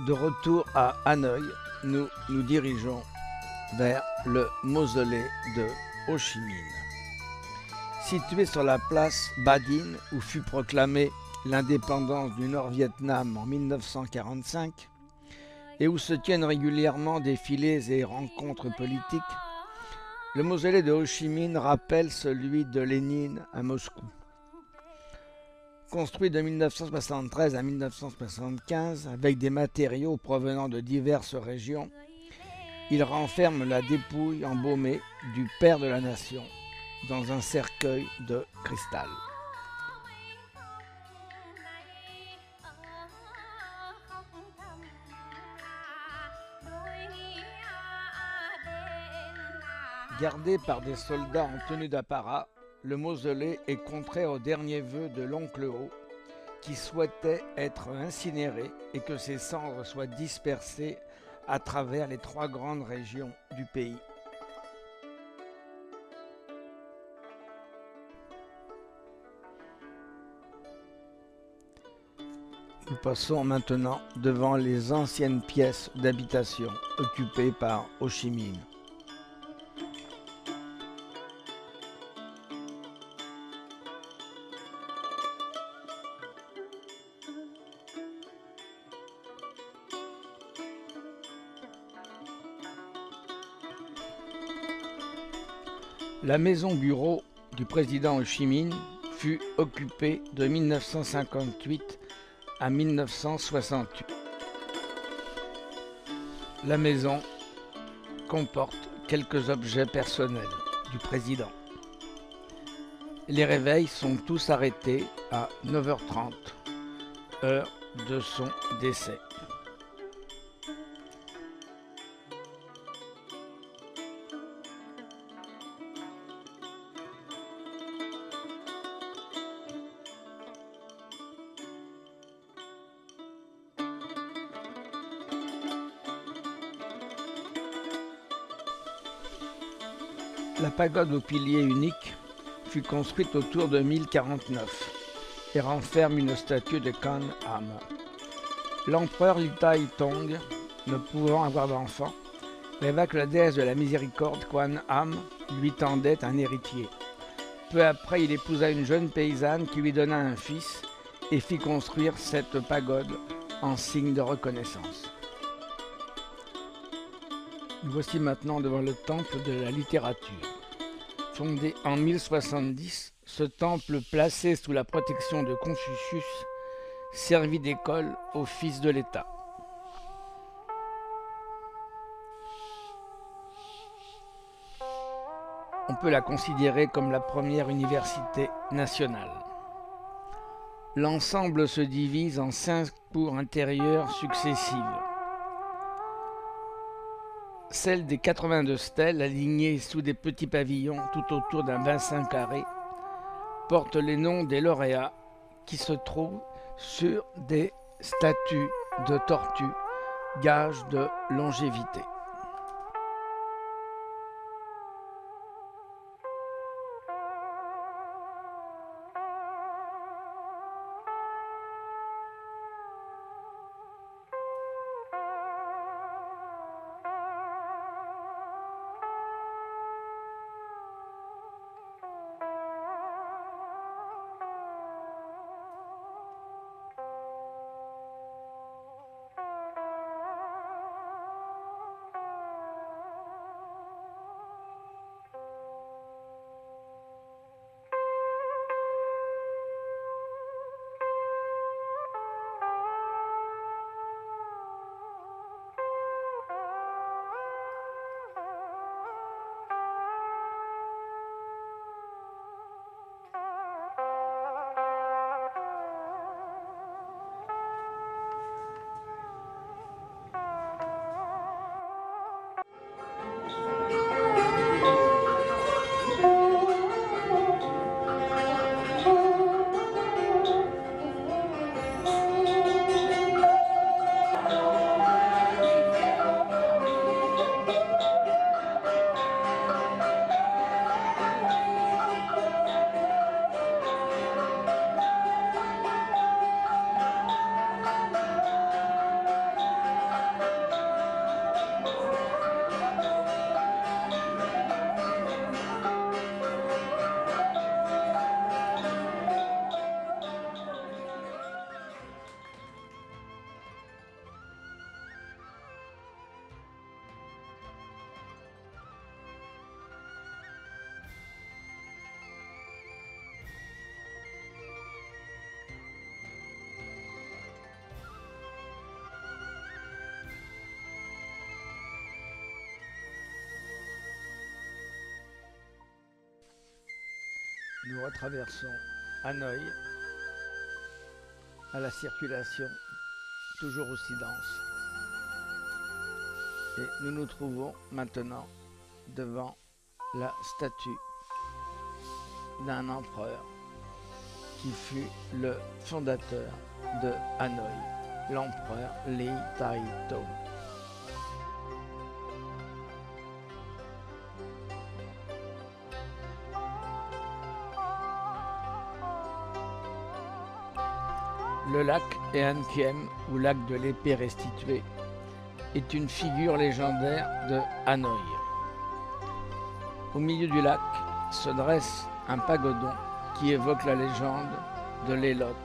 De retour à Hanoï, nous nous dirigeons vers le mausolée de Ho Chi Minh. Situé sur la place Ba Dinh où fut proclamée l'indépendance du Nord-Vietnam en 1945 et où se tiennent régulièrement défilés et rencontres politiques, le mausolée de Ho Chi Minh rappelle celui de Lénine à Moscou. Construit de 1973 à 1975 avec des matériaux provenant de diverses régions, il renferme la dépouille embaumée du père de la nation dans un cercueil de cristal. Gardé par des soldats en tenue d'apparat, le mausolée est contraire au dernier vœu de l'oncle Ho, qui souhaitait être incinéré et que ses cendres soient dispersées à travers les 3 grandes régions du pays. Nous passons maintenant devant les anciennes pièces d'habitation occupées par Ho Chi Minh. La maison bureau du président Ho Chi Minh fut occupée de 1958 à 1968. La maison comporte quelques objets personnels du président. Les réveils sont tous arrêtés à 9h30, heure de son décès. La pagode au pilier unique fut construite autour de 1049 et renferme une statue de Kwan Am. L'empereur Litai Tong, ne pouvant avoir d'enfant, rêva que la déesse de la miséricorde Kwan Am lui tendait un héritier. Peu après, il épousa une jeune paysanne qui lui donna un fils et fit construire cette pagode en signe de reconnaissance. Nous voici maintenant devant le temple de la littérature. Fondé en 1070, ce temple placé sous la protection de Confucius servit d'école aux fils de l'État. On peut la considérer comme la première université nationale. L'ensemble se divise en 5 cours intérieures successives. Celle des 82 stèles, alignées sous des petits pavillons tout autour d'un bassin carré, porte les noms des lauréats qui se trouvent sur des statues de tortues, gage de longévité. nous retraversons Hanoï à la circulation toujours aussi dense. Et nous nous trouvons maintenant devant la statue d'un empereur qui fut le fondateur de Hanoï, l'empereur Ly Tai Tho. Le lac Ean Kiem, ou lac de l'épée restituée, est une figure légendaire de Hanoï. Au milieu du lac se dresse un pagodon qui évoque la légende de l'Hélote.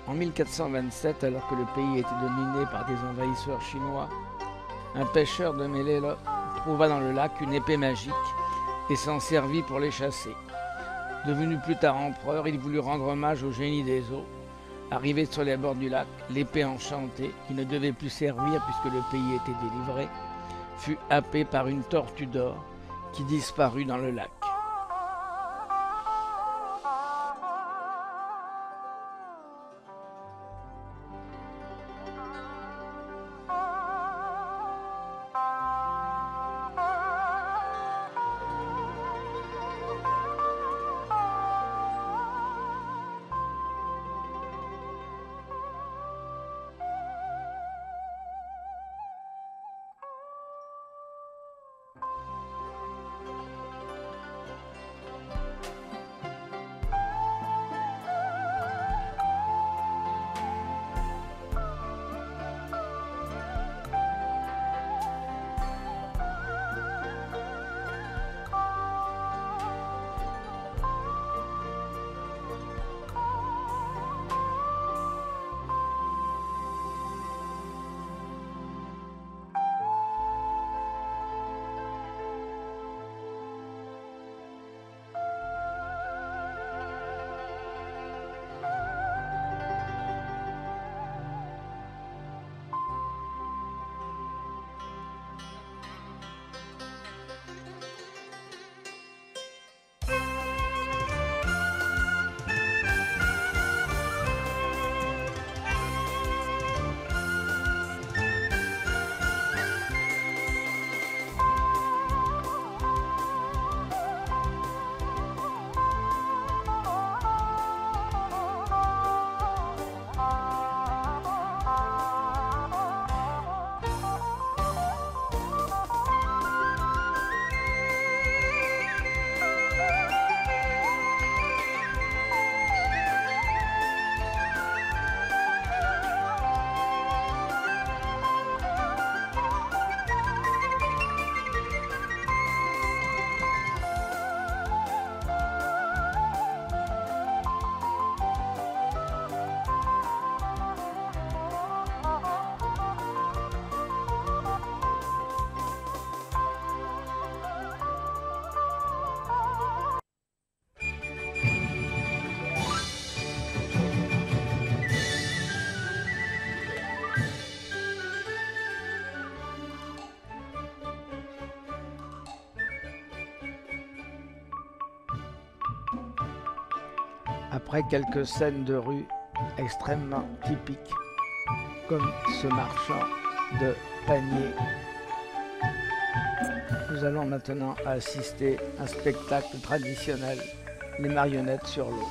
En 1427, alors que le pays était dominé par des envahisseurs chinois, un pêcheur de Mélélo trouva dans le lac une épée magique et s'en servit pour les chasser. Devenu plus tard empereur, il voulut rendre hommage au génie des eaux. Arrivé sur les bords du lac, l'épée enchantée, qui ne devait plus servir puisque le pays était délivré, fut happée par une tortue d'or qui disparut dans le lac. Après quelques scènes de rue extrêmement typiques, comme ce marchand de paniers, nous allons maintenant assister à un spectacle traditionnel, les marionnettes sur l'eau.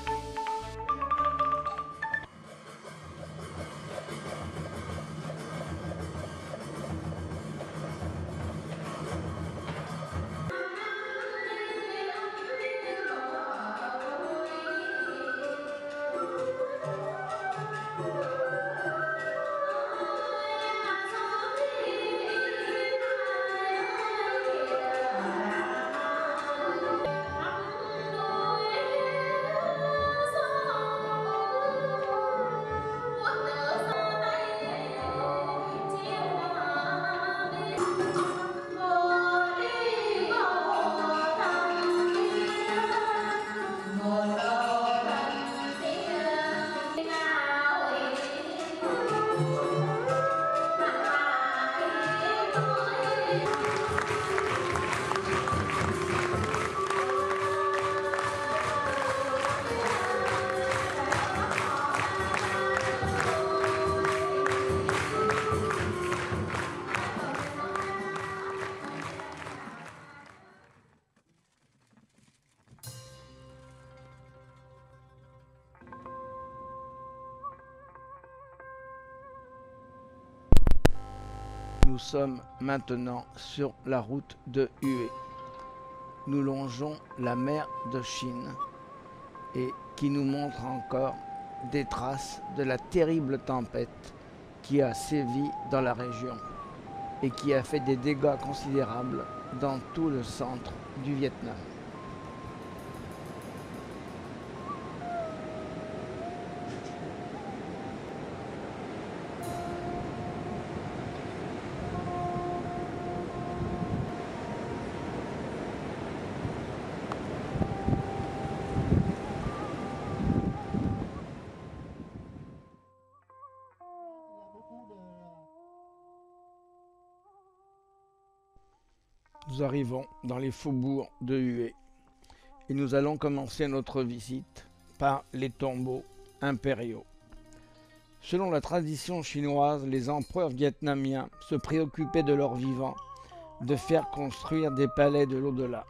Nous sommes maintenant sur la route de Hue. Nous longeons la mer de Chine et qui nous montre encore des traces de la terrible tempête qui a sévi dans la région et qui a fait des dégâts considérables dans tout le centre du Vietnam. Nous arrivons dans les faubourgs de Hue et nous allons commencer notre visite par les tombeaux impériaux. Selon la tradition chinoise, les empereurs vietnamiens se préoccupaient de leurs vivants de faire construire des palais de l'au-delà,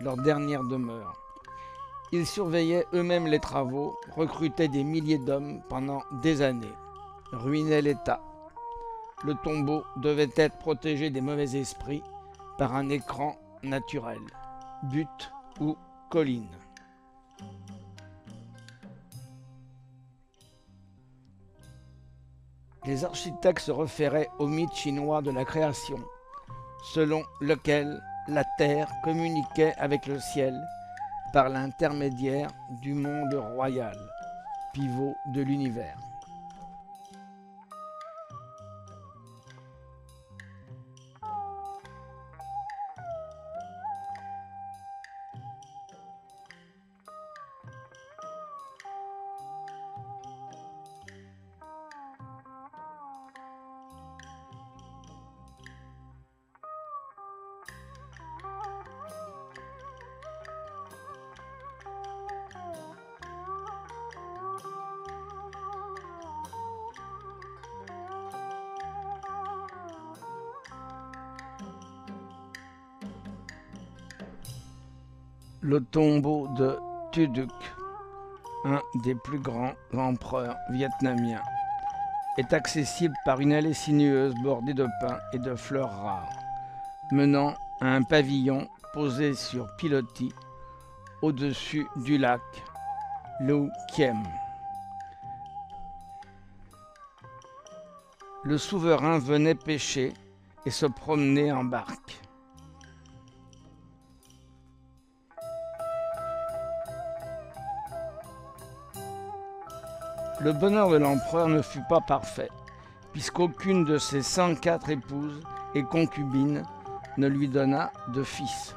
leur dernière demeure. Ils surveillaient eux-mêmes les travaux, recrutaient des milliers d'hommes pendant des années, ruinaient l'État. Le tombeau devait être protégé des mauvais esprits par un écran naturel, butte ou colline. Les architectes se référaient au mythe chinois de la création, selon lequel la terre communiquait avec le ciel par l'intermédiaire du monde royal, pivot de l'univers. Le tombeau de Tu Duc, un des plus grands empereurs vietnamiens, est accessible par une allée sinueuse bordée de pins et de fleurs rares, menant à un pavillon posé sur pilotis au-dessus du lac Lu Kiem. Le souverain venait pêcher et se promener en barque. Le bonheur de l'empereur ne fut pas parfait, puisqu'aucune de ses 104 épouses et concubines ne lui donna de fils.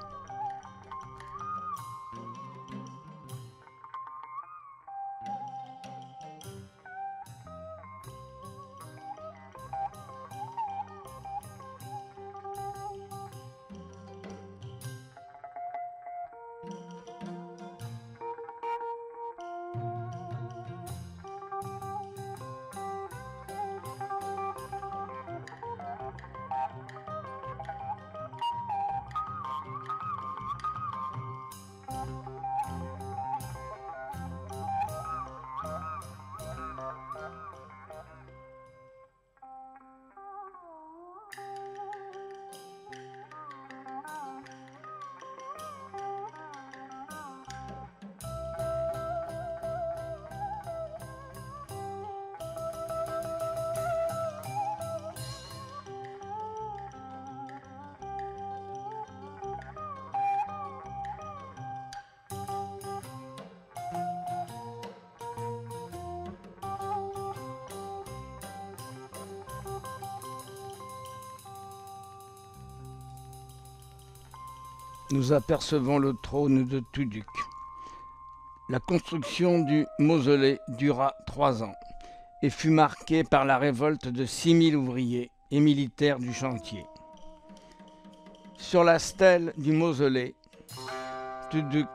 Nous apercevons le trône de Tu Duc. La construction du mausolée dura 3 ans et fut marquée par la révolte de 6000 ouvriers et militaires du chantier. Sur la stèle du mausolée, Tu Duc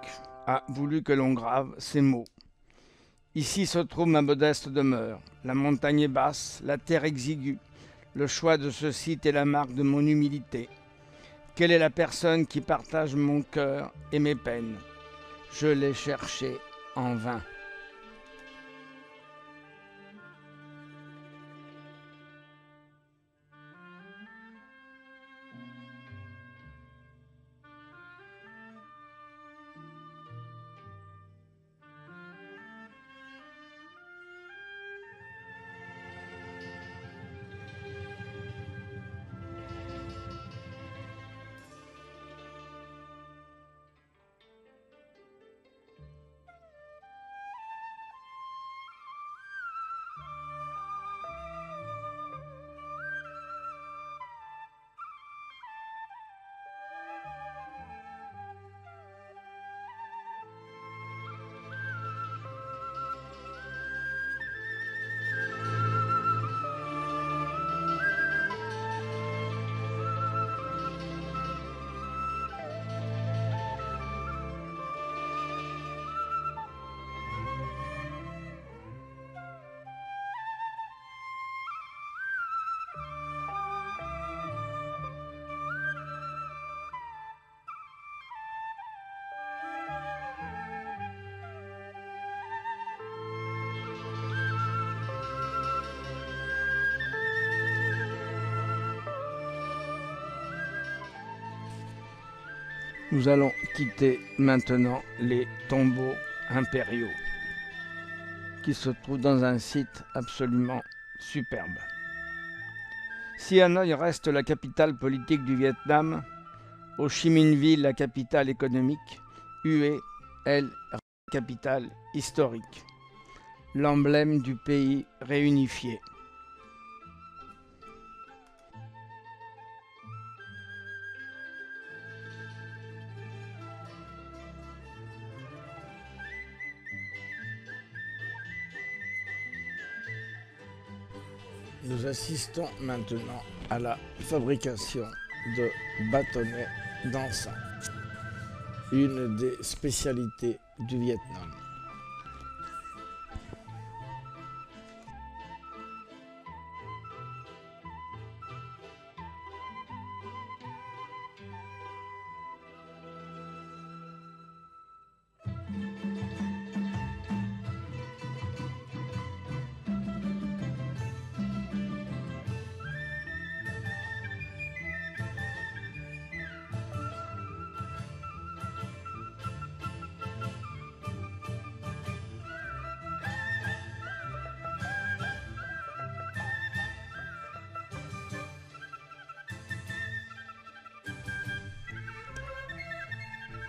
a voulu que l'on grave ces mots. Ici se trouve ma modeste demeure. La montagne est basse, la terre exiguë. Le choix de ce site est la marque de mon humilité. Quelle est la personne qui partage mon cœur et mes peines? Je l'ai cherché en vain. Nous allons quitter maintenant les tombeaux impériaux qui se trouvent dans un site absolument superbe. Si Hanoï reste la capitale politique du Vietnam, Ho Chi Minh Ville la capitale économique, Hue, elle, capitale historique, l'emblème du pays réunifié. Nous assistons maintenant à la fabrication de bâtonnets d'encens, une des spécialités du Vietnam.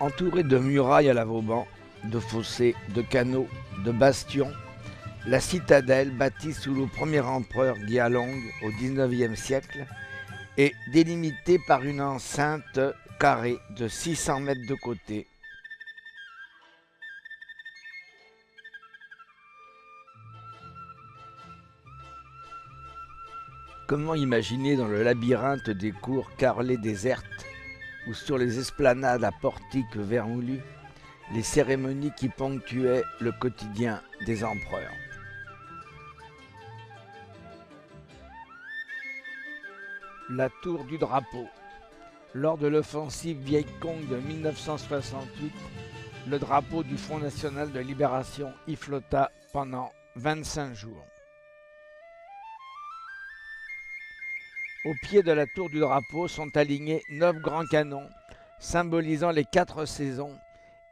Entourée de murailles à la Vauban, de fossés, de canaux, de bastions, la citadelle, bâtie sous le premier empereur Gia Long au XIXe siècle, est délimitée par une enceinte carrée de 600 mètres de côté. Comment imaginer dans le labyrinthe des cours carrelées désertes ou sur les esplanades à portiques vermoulus, les cérémonies qui ponctuaient le quotidien des empereurs. La tour du drapeau. Lors de l'offensive Viet Cong de 1968, le drapeau du Front National de Libération y flotta pendant 25 jours. Au pied de la tour du drapeau sont alignés 9 grands canons, symbolisant les 4 saisons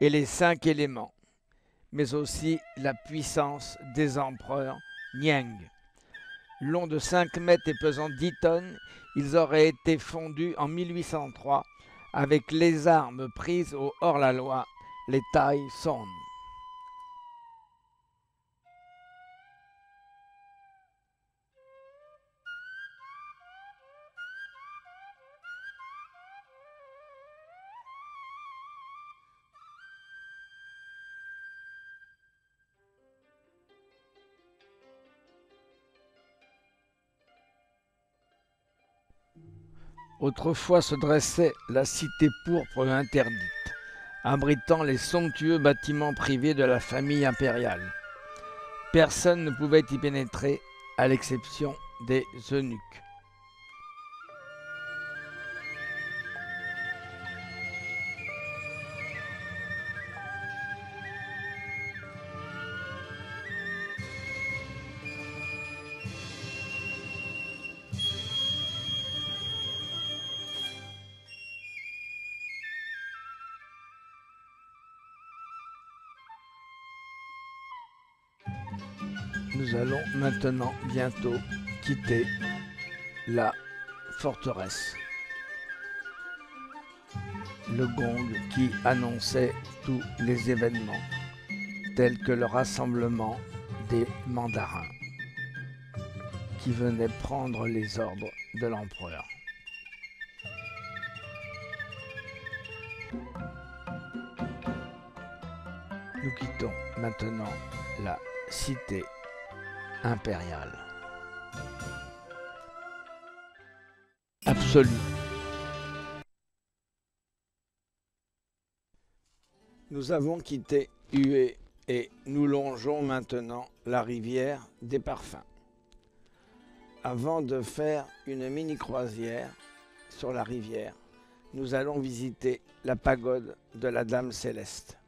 et les 5 éléments, mais aussi la puissance des empereurs Niang. Longs de 5 mètres et pesant 10 tonnes, ils auraient été fondus en 1803 avec les armes prises au hors-la-loi, les Tai Son. Autrefois se dressait la cité pourpre interdite, abritant les somptueux bâtiments privés de la famille impériale. Personne ne pouvait y pénétrer, à l'exception des eunuques. Nous allons maintenant bientôt quitter la forteresse. Le gong qui annonçait tous les événements, tels que le rassemblement des mandarins qui venaient prendre les ordres de l'empereur. Nous quittons maintenant la cité impériale. Absolue. Nous avons quitté Hue et nous longeons maintenant la rivière des Parfums. Avant de faire une mini-croisière sur la rivière, nous allons visiter la pagode de la Dame Céleste.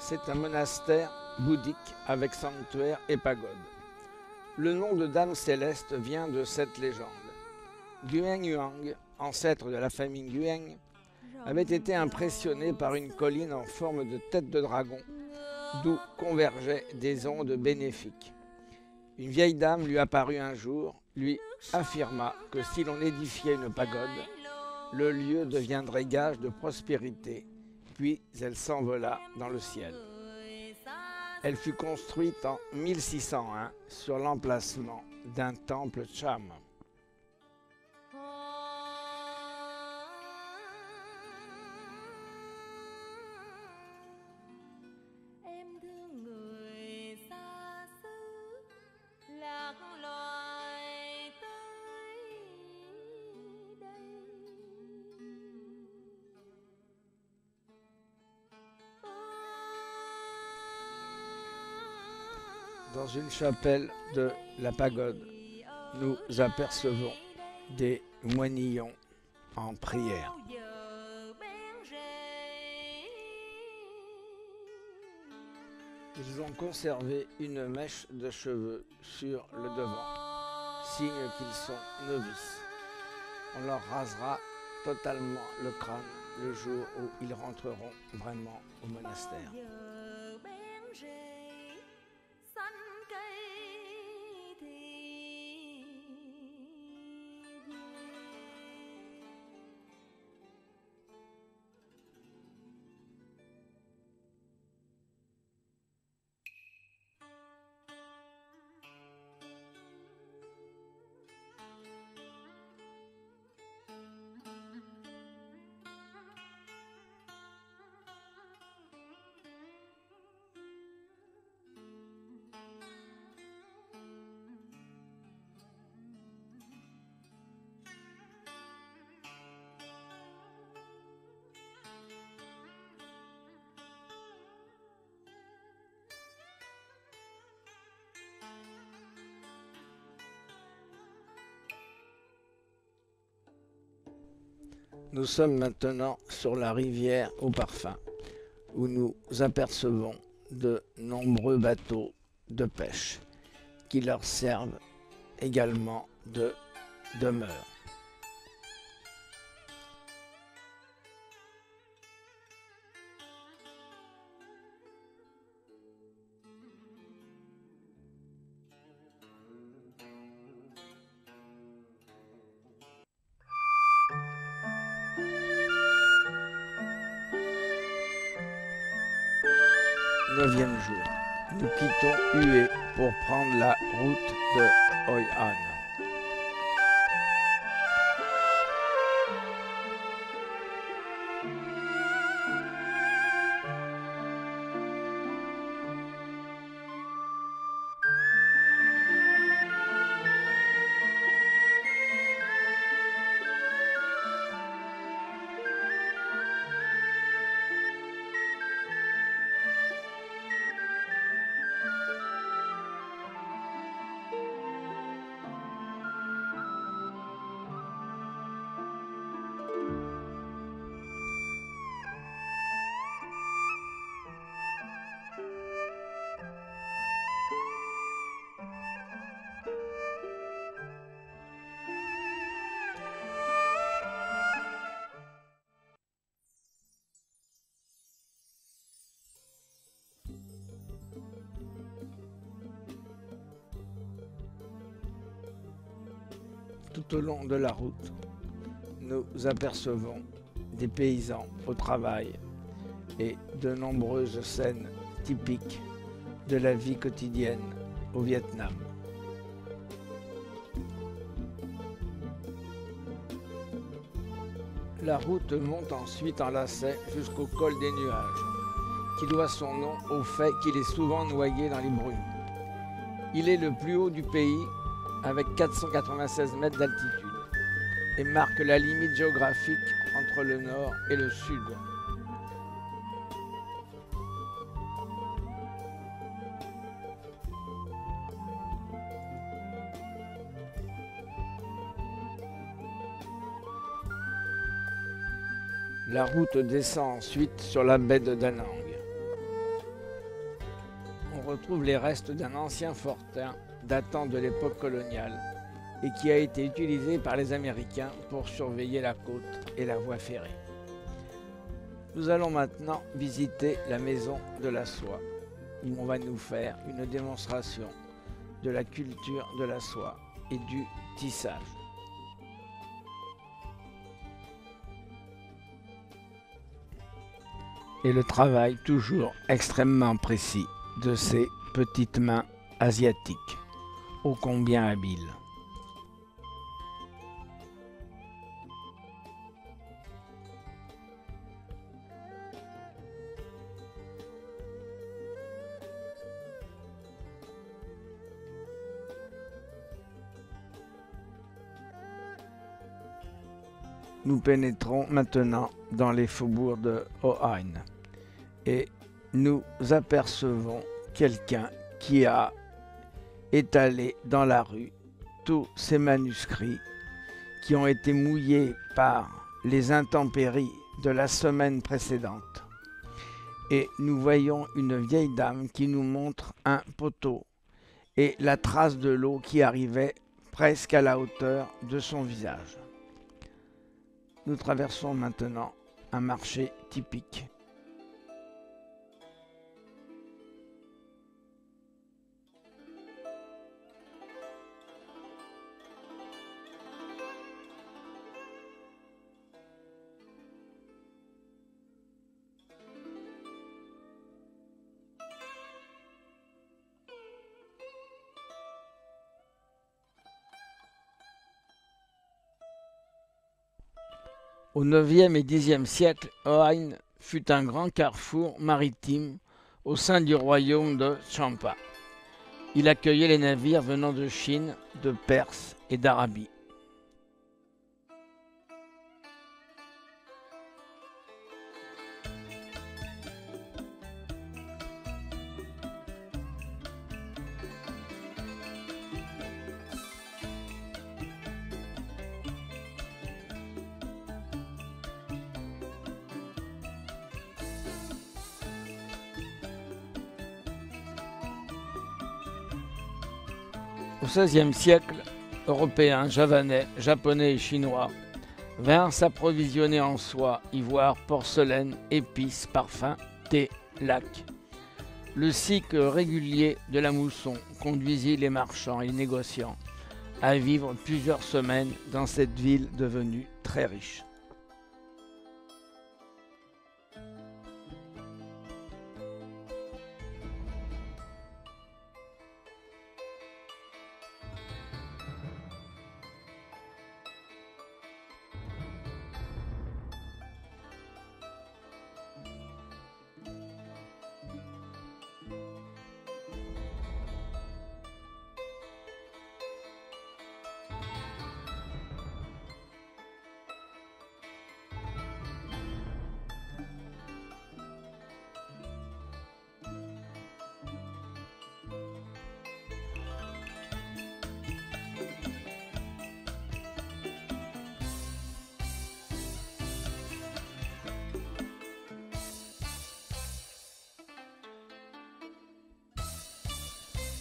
C'est un monastère bouddhique avec sanctuaire et pagode. Le nom de Dame Céleste vient de cette légende. Guan Yuang, ancêtre de la famille Nguyen, avait été impressionné par une colline en forme de tête de dragon, d'où convergeaient des ondes bénéfiques. Une vieille dame lui apparut un jour, lui affirma que si l'on édifiait une pagode, le lieu deviendrait gage de prospérité, puis elle s'envola dans le ciel. Elle fut construite en 1601 sur l'emplacement d'un temple Cham. Dans une chapelle de la pagode, nous apercevons des moinillons en prière. Ils ont conservé une mèche de cheveux sur le devant, signe qu'ils sont novices. On leur rasera totalement le crâne le jour où ils rentreront vraiment au monastère. Nous sommes maintenant sur la rivière au parfum, où nous apercevons de nombreux bateaux de pêche qui leur servent également de demeure. Neuvième jour, nous quittons Hue pour prendre la route de Hoi An. Tout au long de la route, nous apercevons des paysans au travail et de nombreuses scènes typiques de la vie quotidienne au Vietnam. La route monte ensuite en lacet jusqu'au col des Nuages, qui doit son nom au fait qu'il est souvent noyé dans les brumes. Il est le plus haut du pays, avec 496 mètres d'altitude, et marque la limite géographique entre le nord et le sud. La route descend ensuite sur la baie de Da Nang. On retrouve les restes d'un ancien fortin datant de l'époque coloniale et qui a été utilisé par les Américains pour surveiller la côte et la voie ferrée. Nous allons maintenant visiter la maison de la soie, où on va nous faire une démonstration de la culture de la soie et du tissage. Et le travail toujours extrêmement précis de ces petites mains asiatiques, ô combien habiles. Nous pénétrons maintenant dans les faubourgs de Ohain et nous apercevons quelqu'un qui a étalé dans la rue tous ces manuscrits qui ont été mouillés par les intempéries de la semaine précédente. Et nous voyons une vieille dame qui nous montre un poteau et la trace de l'eau qui arrivait presque à la hauteur de son visage. Nous traversons maintenant un marché typique. Au IXe et Xe siècle, Ohain fut un grand carrefour maritime au sein du royaume de Champa. Il accueillait les navires venant de Chine, de Perse et d'Arabie. Au XVIe siècle, Européens, Japonais et Chinois vinrent s'approvisionner en soie, ivoire, porcelaine, épices, parfums, thé, lac. Le cycle régulier de la mousson conduisit les marchands et les négociants à vivre plusieurs semaines dans cette ville devenue très riche.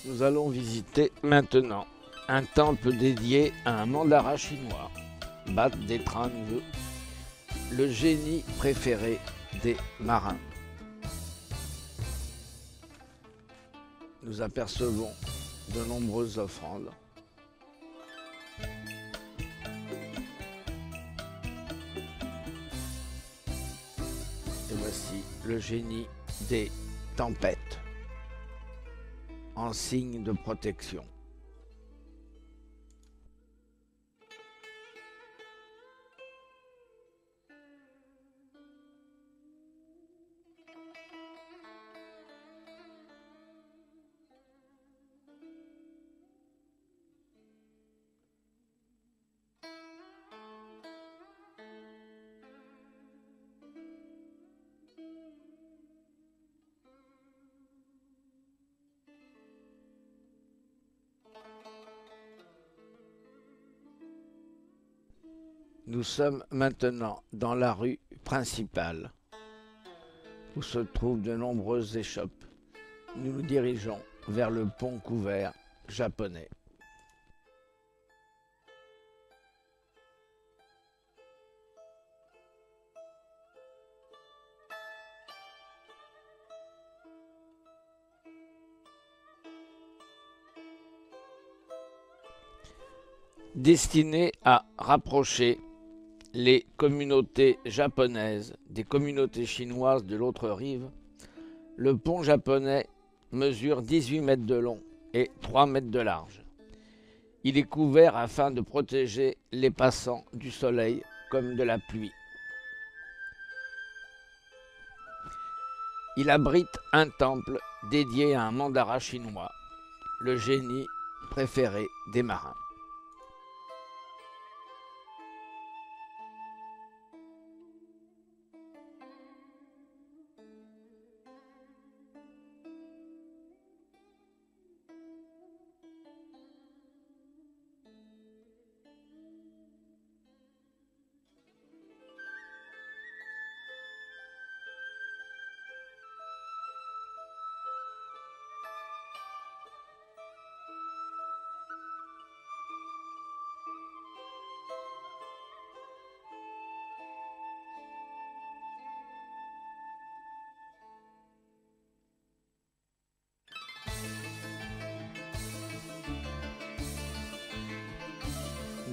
Nous allons visiter maintenant un temple dédié à un mandara chinois, Bat Detran Wu, le génie préféré des marins. Nous apercevons de nombreuses offrandes. Et voici le génie des tempêtes, en signe de protection. Nous sommes maintenant dans la rue principale, où se trouvent de nombreuses échoppes. Nous nous dirigeons vers le pont couvert japonais. destiné à rapprocher les communautés japonaises des communautés chinoises de l'autre rive. Le pont japonais mesure 18 mètres de long et 3 mètres de large. Il est couvert afin de protéger les passants du soleil comme de la pluie. Il abrite un temple dédié à un mandara chinois, le génie préféré des marins.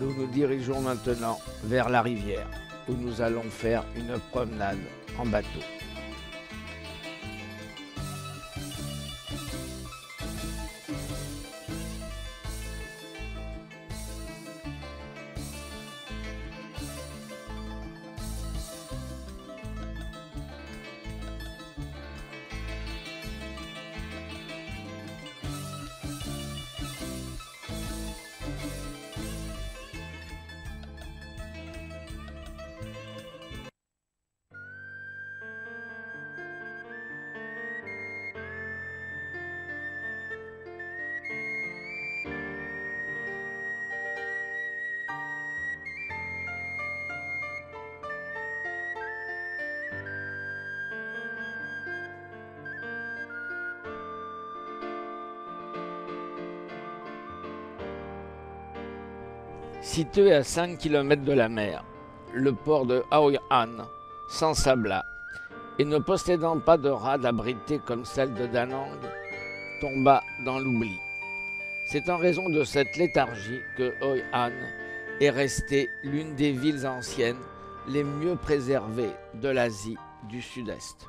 Nous nous dirigeons maintenant vers la rivière, où nous allons faire une promenade en bateau. Situé à 5 km de la mer, le port de Hoi-An s'ensabla et ne possédant pas de rade abritée comme celle de Da Nang, tomba dans l'oubli. C'est en raison de cette léthargie que Hoi-An est restée l'une des villes anciennes les mieux préservées de l'Asie du Sud-Est.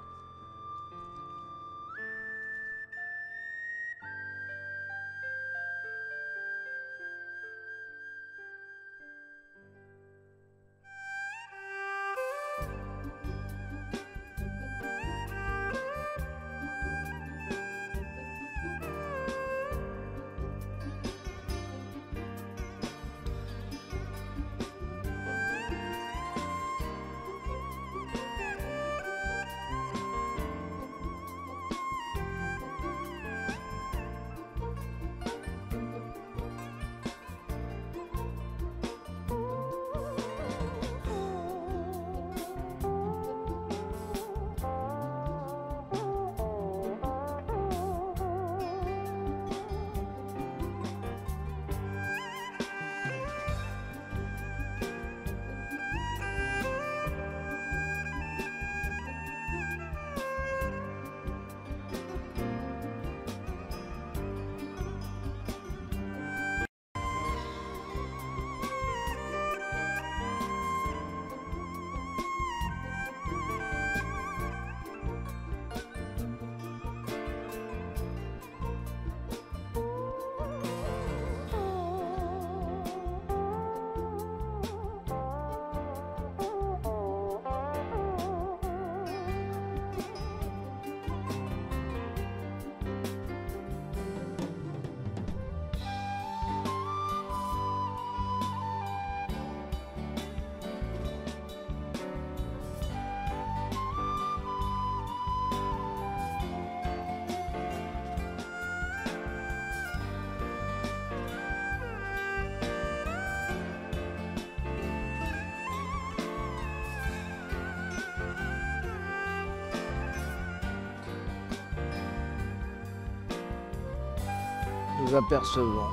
Nous apercevons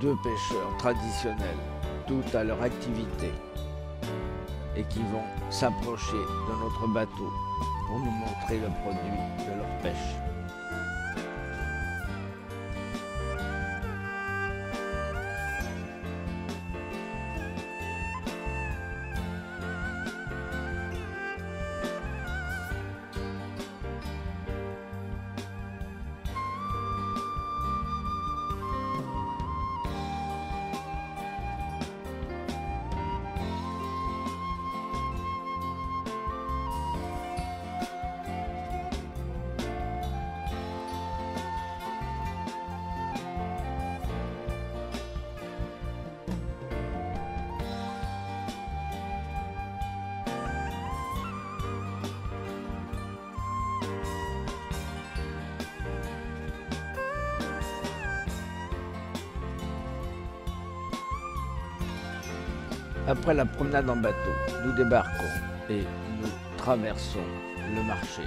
deux pêcheurs traditionnels, tout à leur activité, et qui vont s'approcher de notre bateau pour nous montrer le produit de leur pêche. Après la promenade en bateau, nous débarquons et nous traversons le marché.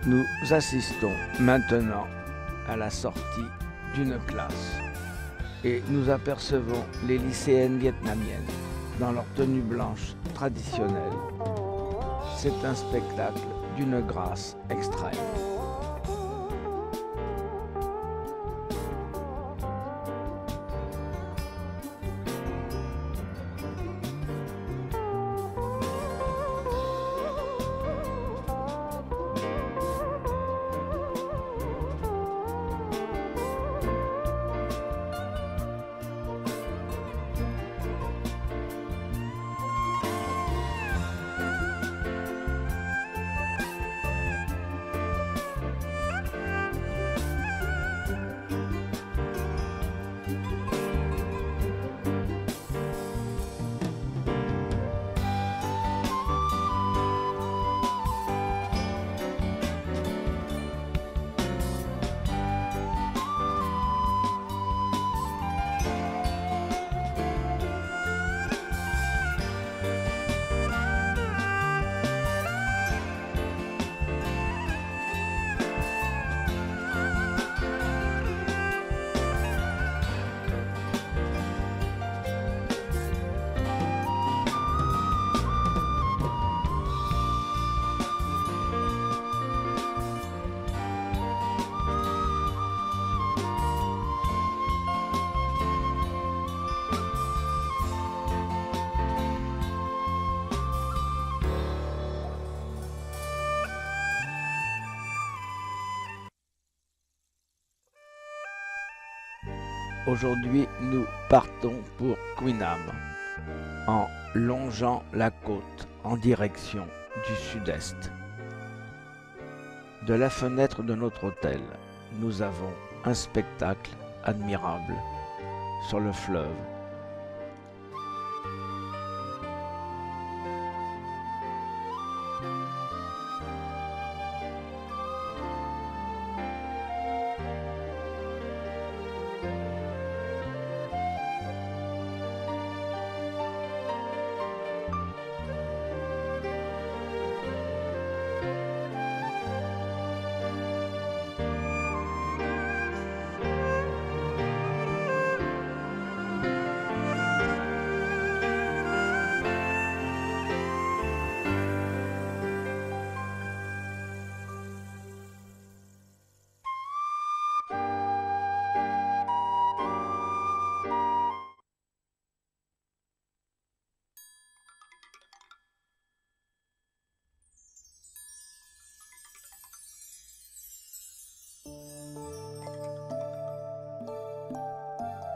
Nous assistons maintenant à la sortie d'une classe et nous apercevons les lycéennes vietnamiennes dans leur tenue blanche traditionnelle. C'est un spectacle d'une grâce extrême. Aujourd'hui, nous partons pour Quy Nham, en longeant la côte en direction du sud-est. De la fenêtre de notre hôtel, nous avons un spectacle admirable sur le fleuve.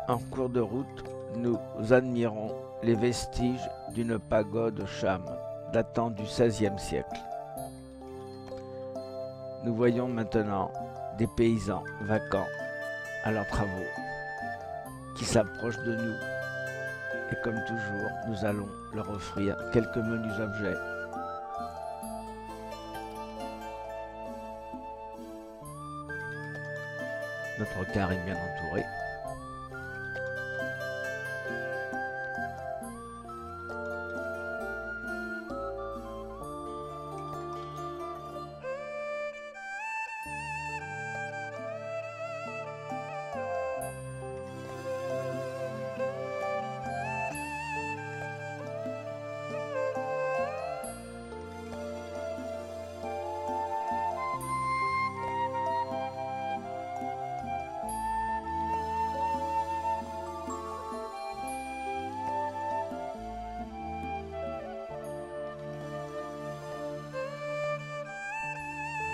En cours de route, nous admirons les vestiges d'une pagode Cham datant du XVIe siècle. Nous voyons maintenant des paysans vacants à leurs travaux qui s'approchent de nous et comme toujours, nous allons leur offrir quelques menus objets. Notre car est bien entouré.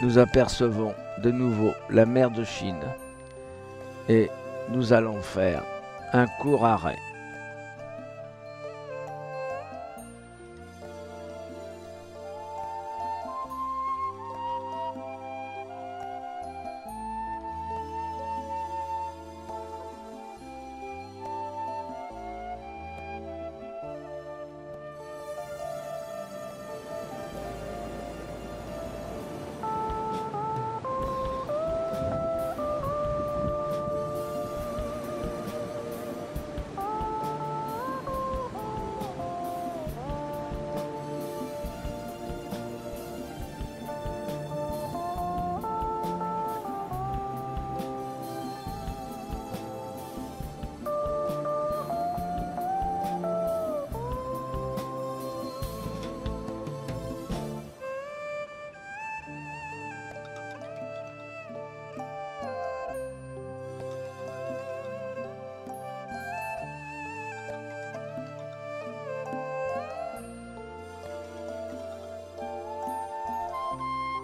Nous apercevons de nouveau la mer de Chine et nous allons faire un court arrêt.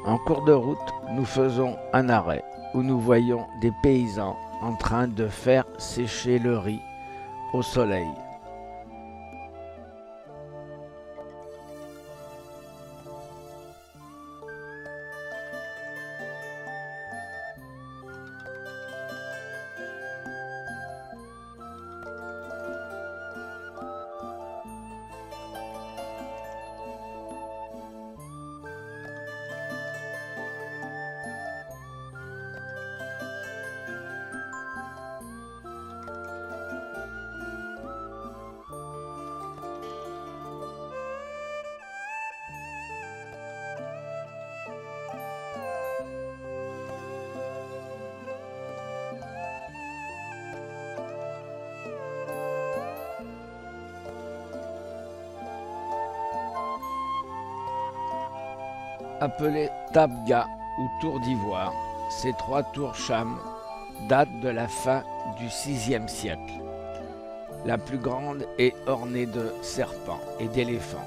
En cours de route, nous faisons un arrêt où nous voyons des paysans en train de faire sécher le riz au soleil. Appelées Tabga ou tour d'ivoire, ces trois tours Cham datent de la fin du VIe siècle. La plus grande est ornée de serpents et d'éléphants.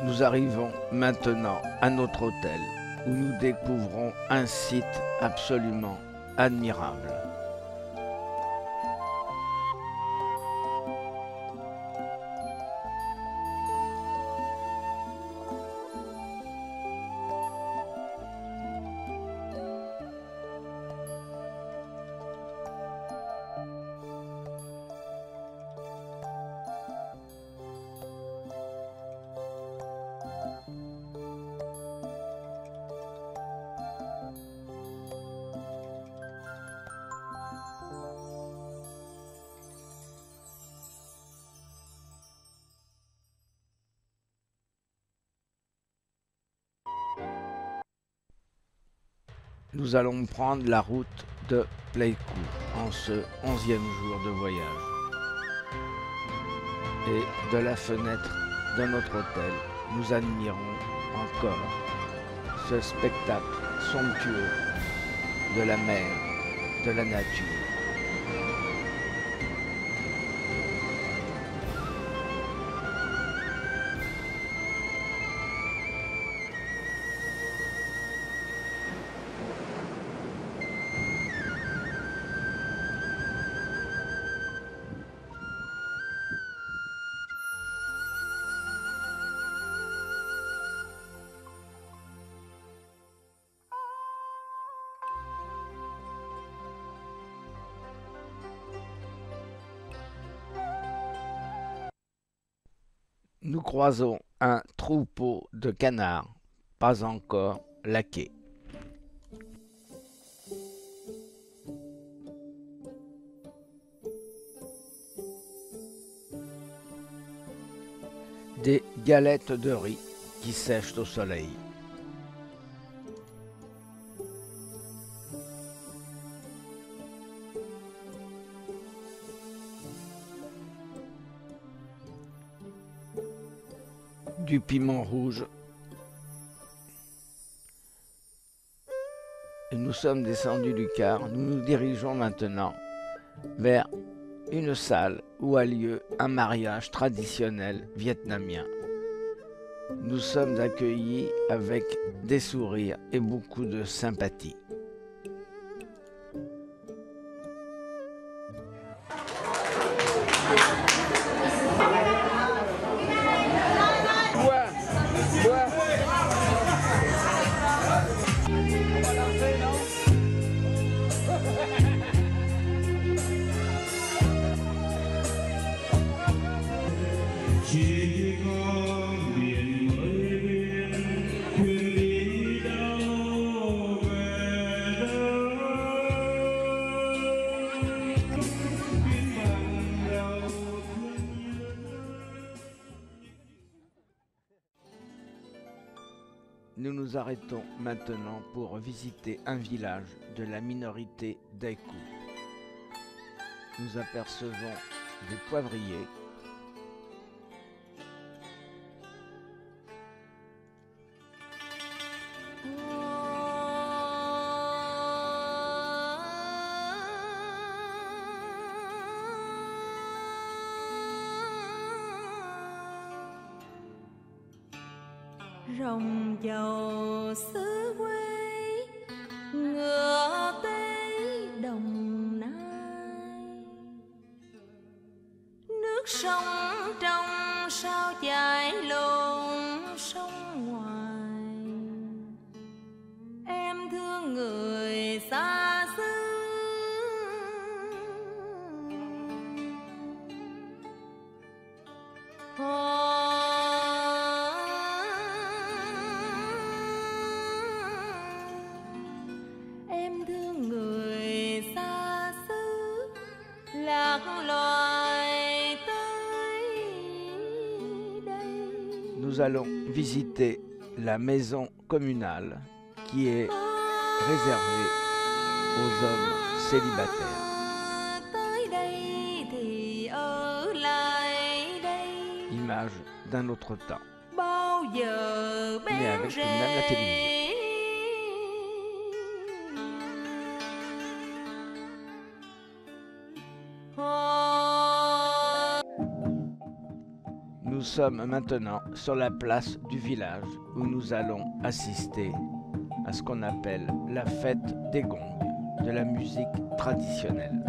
Nous arrivons maintenant à notre hôtel où nous découvrons un site absolument admirable. Nous allons prendre la route de Pleiku en ce 11e jour de voyage. Et de la fenêtre de notre hôtel, nous admirons encore ce spectacle somptueux de la mer, de la nature. Nous croisons un troupeau de canards, pas encore laqués. des galettes de riz qui sèchent au soleil. Du piment rouge. Et nous sommes descendus du car. Nous nous dirigeons maintenant vers une salle où a lieu un mariage traditionnel vietnamien. Nous sommes accueillis avec des sourires et beaucoup de sympathie. Nous nous arrêtons maintenant pour visiter un village de la minorité Daïkou. Nous apercevons des poivriers, rồng dầu xứ quê ngựa tế Đồng Nai, nước sông trong sao chảy lộn sông ngoài. Em thương người xa xứ, nous allons visiter la maison communale qui est réservée aux hommes célibataires. Image d'un autre temps, mais avec tout de même la télévision. Nous sommes maintenant sur la place du village où nous allons assister à ce qu'on appelle la fête des gongs, de la musique traditionnelle.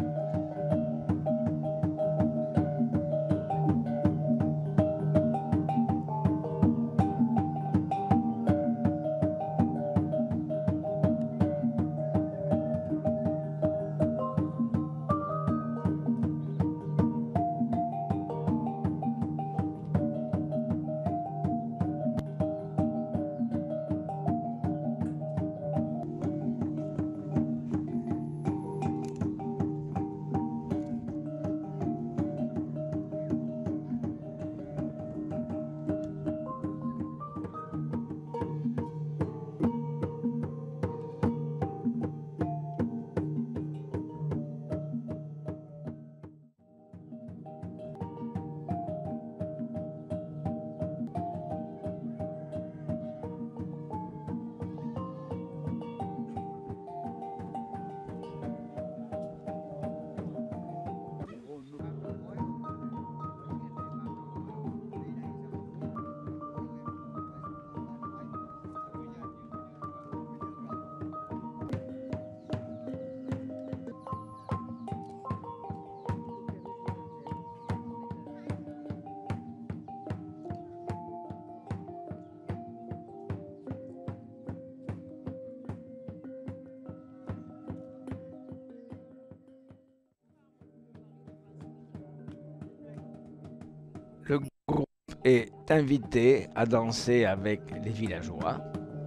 Le groupe est invité à danser avec les villageois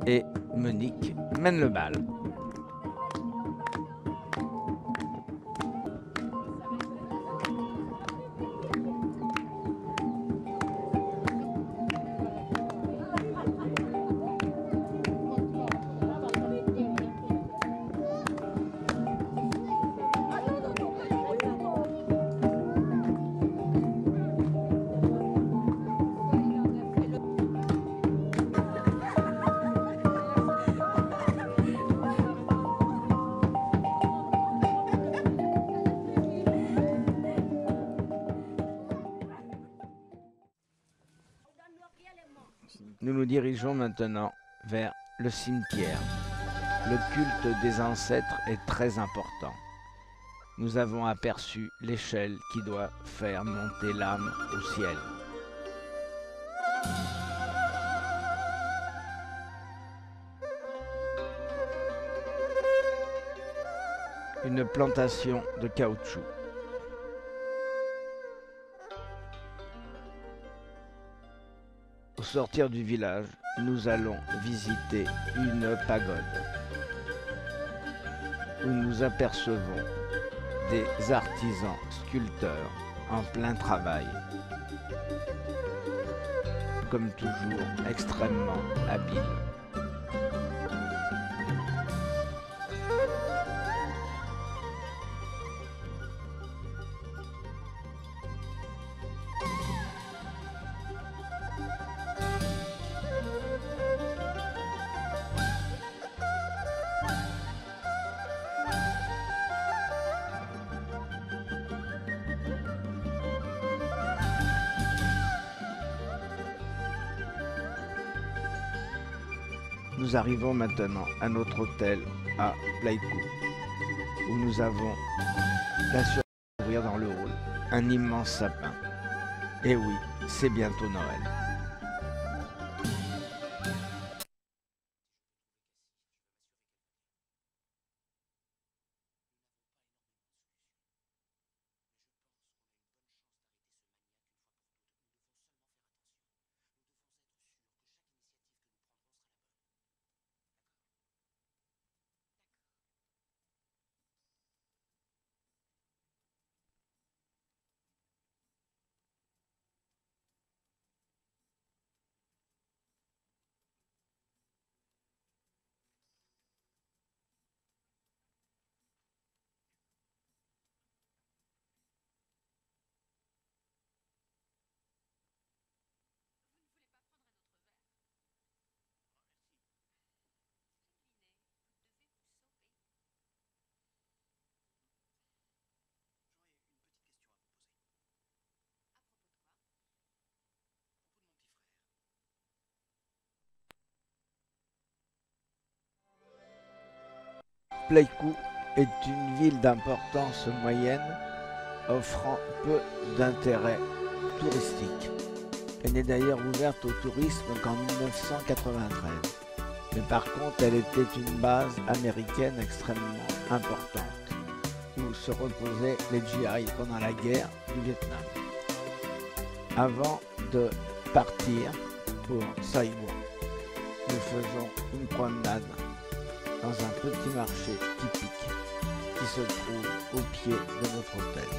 et Monique mène le bal. Nous nous dirigeons maintenant vers le cimetière. Le culte des ancêtres est très important. Nous avons aperçu l'échelle qui doit faire monter l'âme au ciel. Une plantation de caoutchouc. Au sortir du village, nous allons visiter une pagode où nous apercevons des artisans sculpteurs en plein travail. Comme toujours, extrêmement habiles. Nous arrivons maintenant à notre hôtel à Pleiku, où nous avons la surprise d'ouvrir dans le hall un immense sapin. Et oui, c'est bientôt Noël. Pleiku est une ville d'importance moyenne offrant peu d'intérêt touristique. Elle n'est d'ailleurs ouverte au tourisme qu'en 1993. Mais par contre, elle était une base américaine extrêmement importante, où se reposaient les GI pendant la guerre du Vietnam. Avant de partir pour Saigon, nous faisons une promenade dans un petit marché typique qui se trouve au pied de notre hôtel.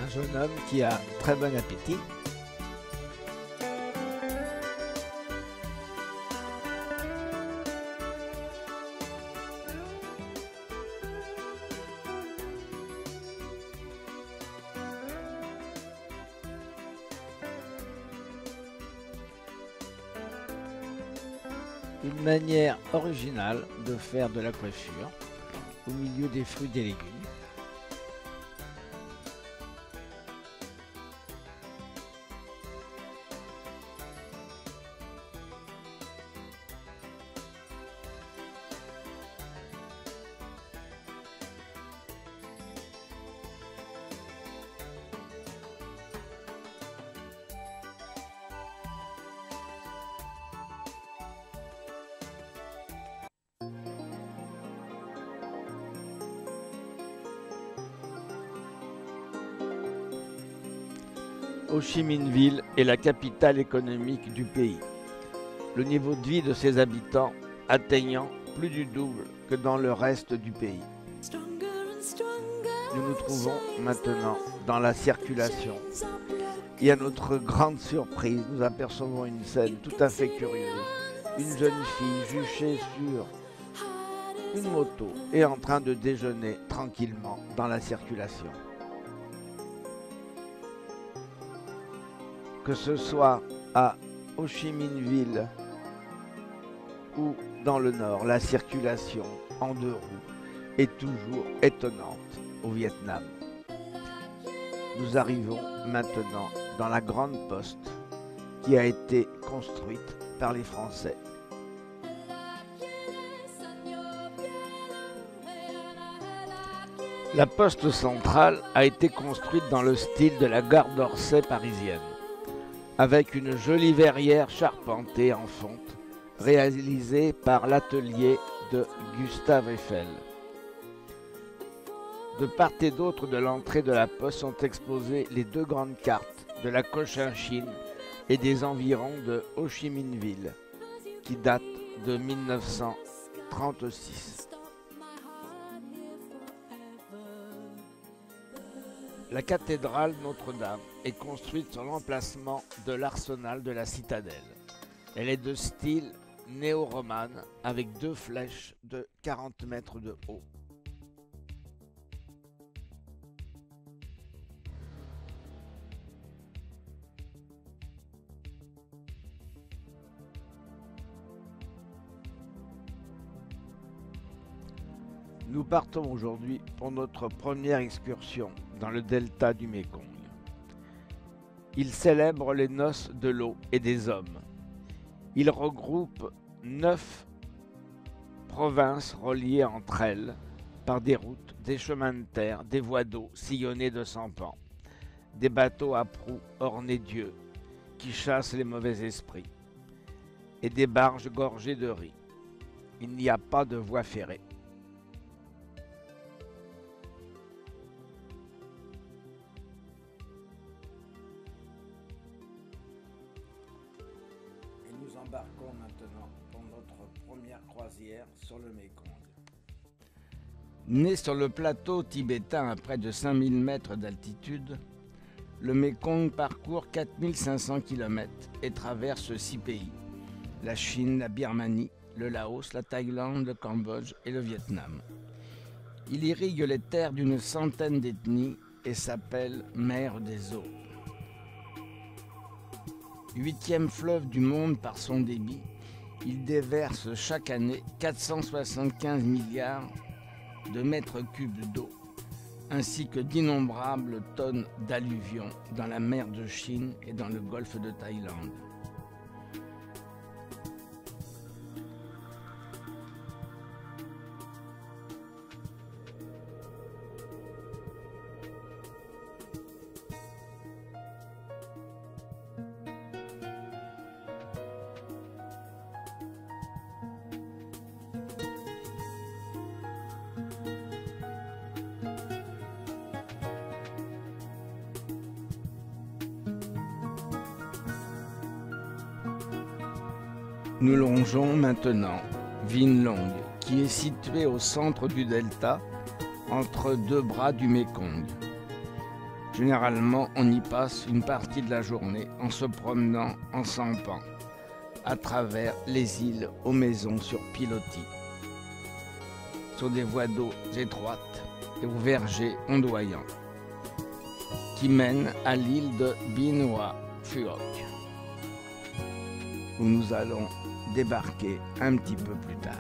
Un jeune homme qui a très bon appétit. Une manière originale de faire de la coiffure au milieu des fruits et des légumes. Ho Chi Minh Ville est la capitale économique du pays. Le niveau de vie de ses habitants atteignant plus du double que dans le reste du pays. Nous nous trouvons maintenant dans la circulation. Et à notre grande surprise, nous apercevons une scène tout à fait curieuse. Une jeune fille juchée sur une moto et en train de déjeuner tranquillement dans la circulation. Que ce soit à Ho Chi Minh Ville ou dans le nord, la circulation en 2 roues est toujours étonnante au Vietnam. Nous arrivons maintenant dans la grande poste qui a été construite par les Français. La poste centrale a été construite dans le style de la gare d'Orsay parisienne, avec une jolie verrière charpentée en fonte, réalisée par l'atelier de Gustave Eiffel. De part et d'autre de l'entrée de la poste sont exposées les 2 grandes cartes de la Cochinchine et des environs de Ho Chi Minh Ville, qui datent de 1936. La cathédrale Notre-Dame est construite sur l'emplacement de l'arsenal de la citadelle. Elle est de style néo-romane avec 2 flèches de 40 mètres de haut. Nous partons aujourd'hui pour notre première excursion dans le delta du Mékong. Il célèbre les noces de l'eau et des hommes. Il regroupe 9 provinces reliées entre elles par des routes, des chemins de terre, des voies d'eau sillonnées de sampans, des bateaux à proue ornés d'yeux qui chassent les mauvais esprits et des barges gorgées de riz. Il n'y a pas de voie ferrée. Nous embarquons maintenant pour notre première croisière sur le Mékong. Né sur le plateau tibétain à près de 5000 mètres d'altitude, le Mékong parcourt 4500 km et traverse 6 pays, la Chine, la Birmanie, le Laos, la Thaïlande, le Cambodge et le Vietnam. Il irrigue les terres d'une centaine d'ethnies et s'appelle mer des eaux. 8e fleuve du monde par son débit, il déverse chaque année 475 milliards de mètres cubes d'eau, ainsi que d'innombrables tonnes d'alluvions dans la mer de Chine et dans le golfe de Thaïlande. Nous longeons maintenant Vinh Long, qui est situé au centre du delta, entre 2 bras du Mékong. Généralement, on y passe une partie de la journée en se promenant en sampan à travers les îles aux maisons sur pilotis, sur des voies d'eau étroites et aux vergers ondoyants, qui mènent à l'île de Bien Hoa Phuoc, où nous allons débarquer un petit peu plus tard.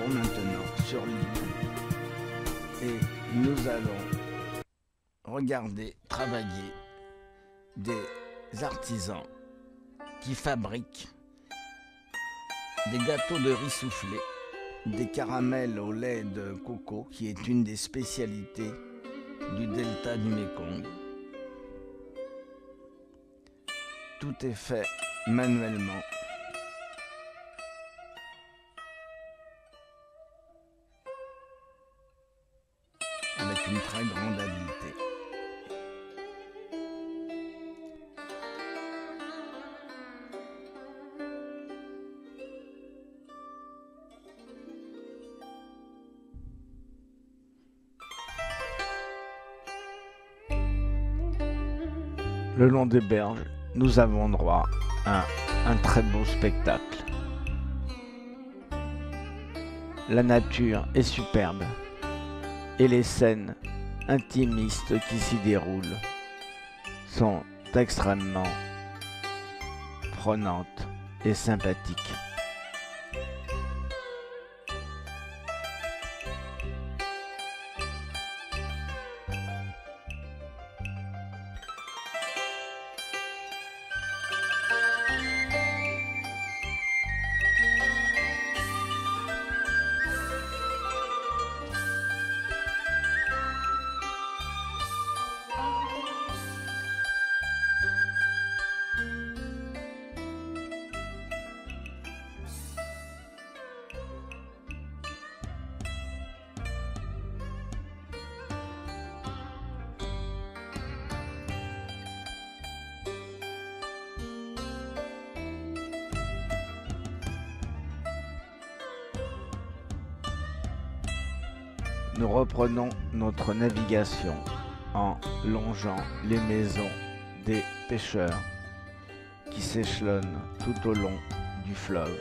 retour maintenant sur l'île et nous allons regarder travailler des artisans qui fabriquent des gâteaux de riz soufflé, des caramels au lait de coco qui est une des spécialités du delta du Mékong. Tout est fait manuellement. Avec une très grande habileté. Le long des berges, nous avons droit à un très beau spectacle. La nature est superbe et les scènes intimistes qui s'y déroulent sont extrêmement prenantes et sympathiques. Nous reprenons notre navigation en longeant les maisons des pêcheurs qui s'échelonnent tout au long du fleuve.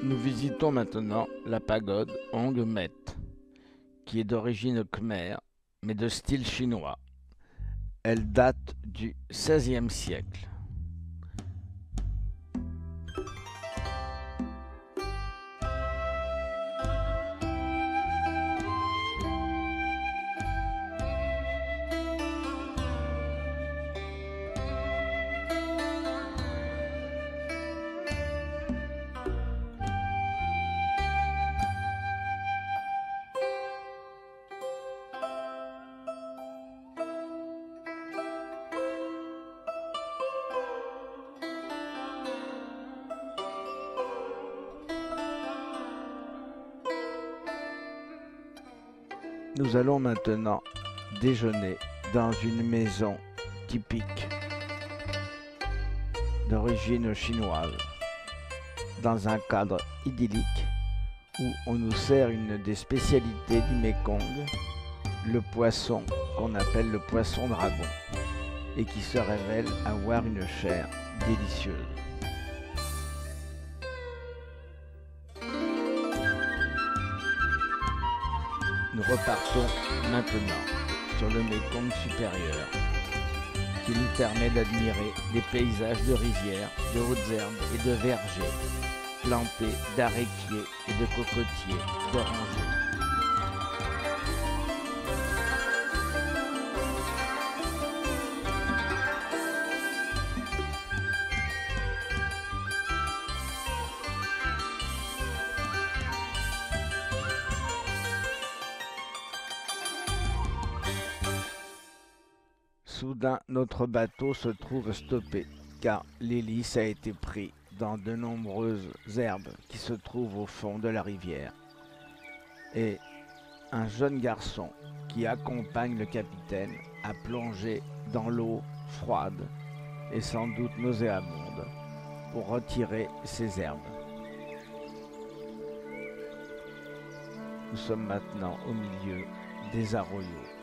Nous visitons maintenant la pagode Ong Met, qui est d'origine khmer, mais de style chinois. Elle date du XVIe siècle. Nous allons maintenant déjeuner dans une maison typique d'origine chinoise, dans un cadre idyllique où on nous sert une des spécialités du Mékong, le poisson qu'on appelle le poisson dragon et qui se révèle avoir une chair délicieuse. Nous repartons maintenant sur le Mékong supérieur, qui nous permet d'admirer des paysages de rizières, de hautes herbes et de vergers, plantés d'aréquiers et de cocotiers, d'orangers. Soudain, notre bateau se trouve stoppé, car l'hélice a été pris dans de nombreuses herbes qui se trouvent au fond de la rivière. Et un jeune garçon qui accompagne le capitaine a plongé dans l'eau froide et sans doute nauséabonde pour retirer ces herbes. Nous sommes maintenant au milieu des arroyos.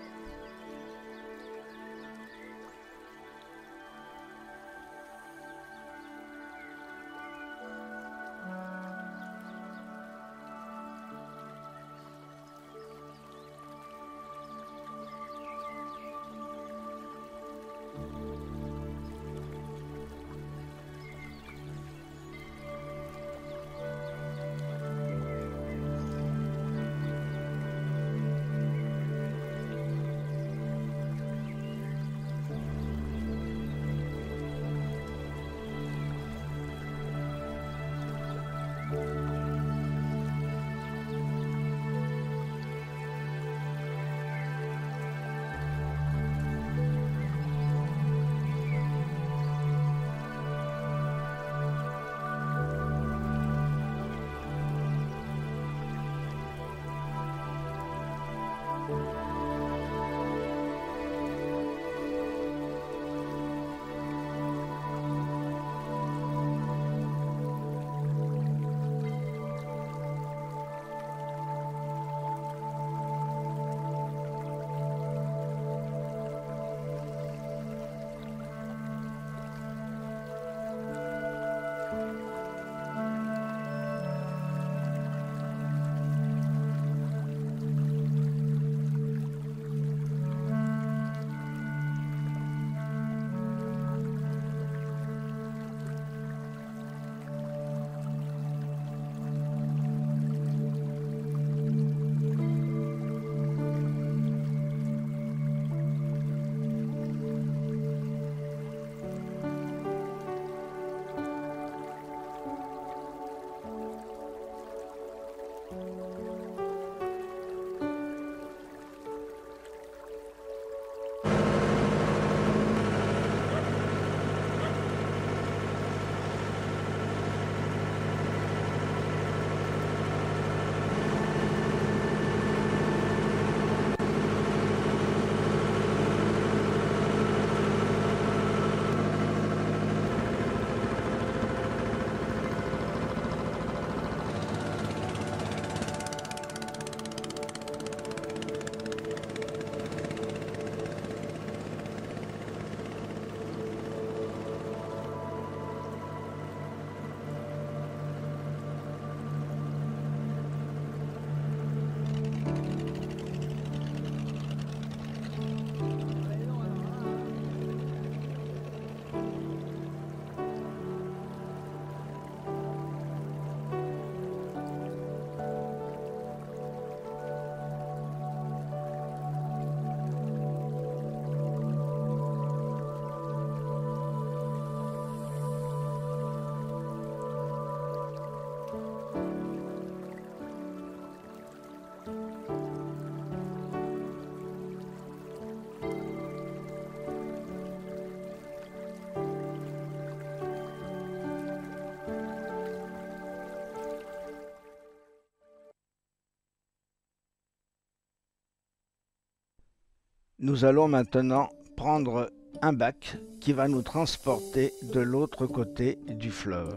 Nous allons maintenant prendre un bac qui va nous transporter de l'autre côté du fleuve.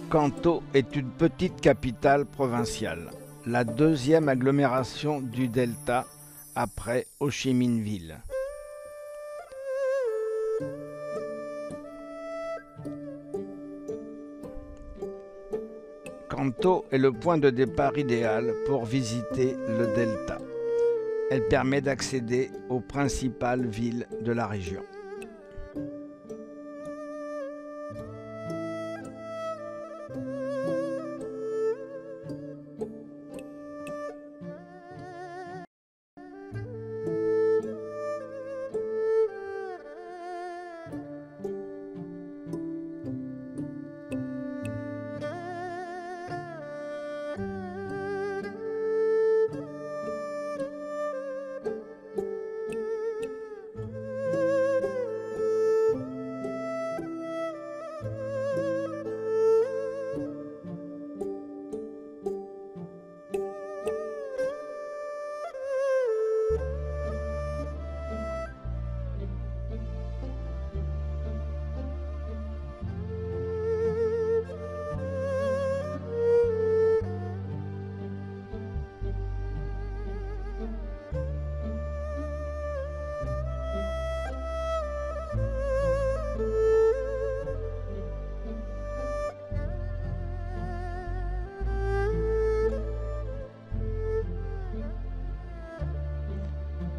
Kanto est une petite capitale provinciale, la deuxième agglomération du delta après Ho Chi Minh Ville. Kanto est le point de départ idéal pour visiter le delta. Elle permet d'accéder aux principales villes de la région.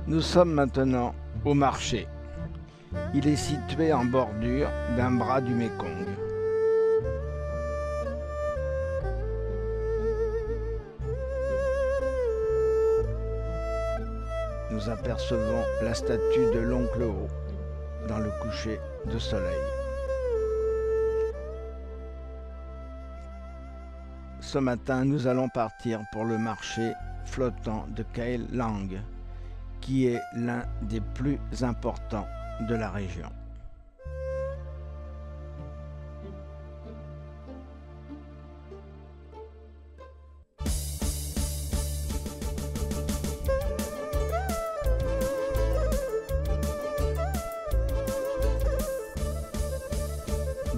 Nous sommes maintenant au marché. Il est situé en bordure d'un bras du Mékong. Nous apercevons la statue de l'oncle Ho dans le coucher de soleil. Ce matin, nous allons partir pour le marché flottant de Khai Long, qui est l'un des plus importants de la région.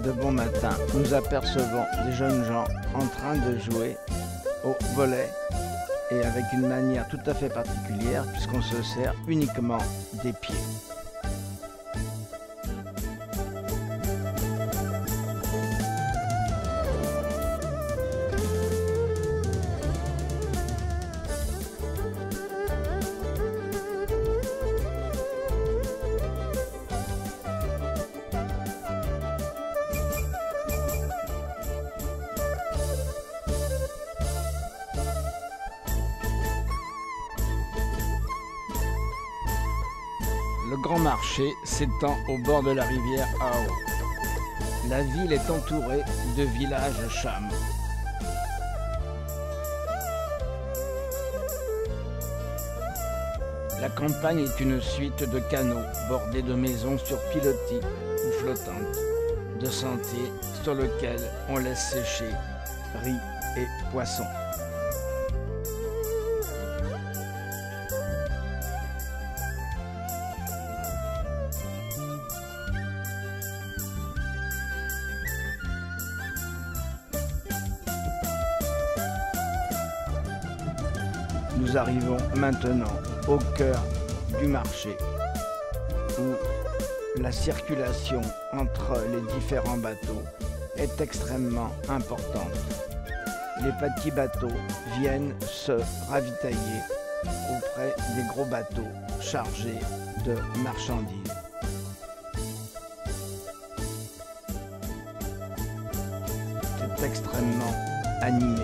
De bon matin, nous apercevons des jeunes gens en train de jouer au volley et avec une manière tout à fait particulière puisqu'on se sert uniquement des pieds. Le grand marché s'étend au bord de la rivière Ao. La ville est entourée de villages Cham. La campagne est une suite de canaux bordés de maisons sur pilotis ou flottantes, de sentiers sur lesquels on laisse sécher riz et poissons. Nous arrivons maintenant au cœur du marché où la circulation entre les différents bateaux est extrêmement importante. Les petits bateaux viennent se ravitailler auprès des gros bateaux chargés de marchandises. C'est extrêmement animé.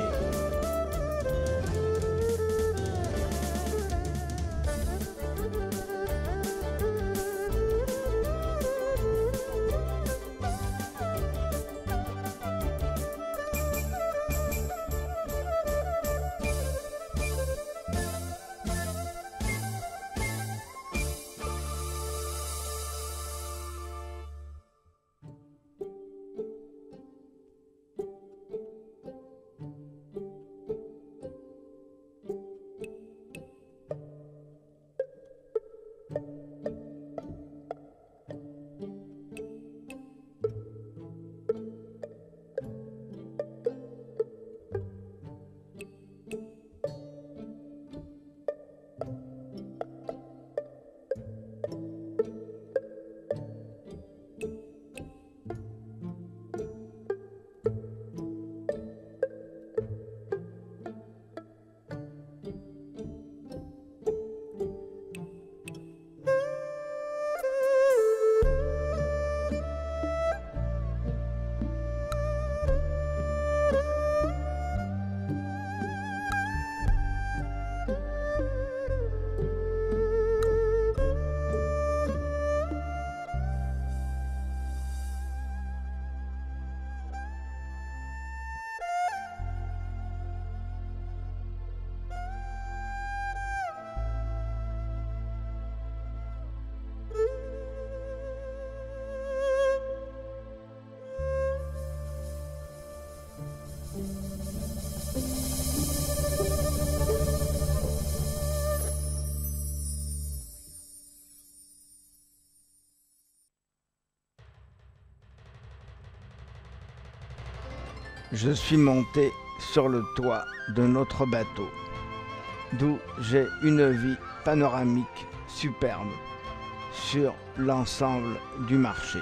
Je suis monté sur le toit de notre bateau, d'où j'ai une vue panoramique superbe sur l'ensemble du marché.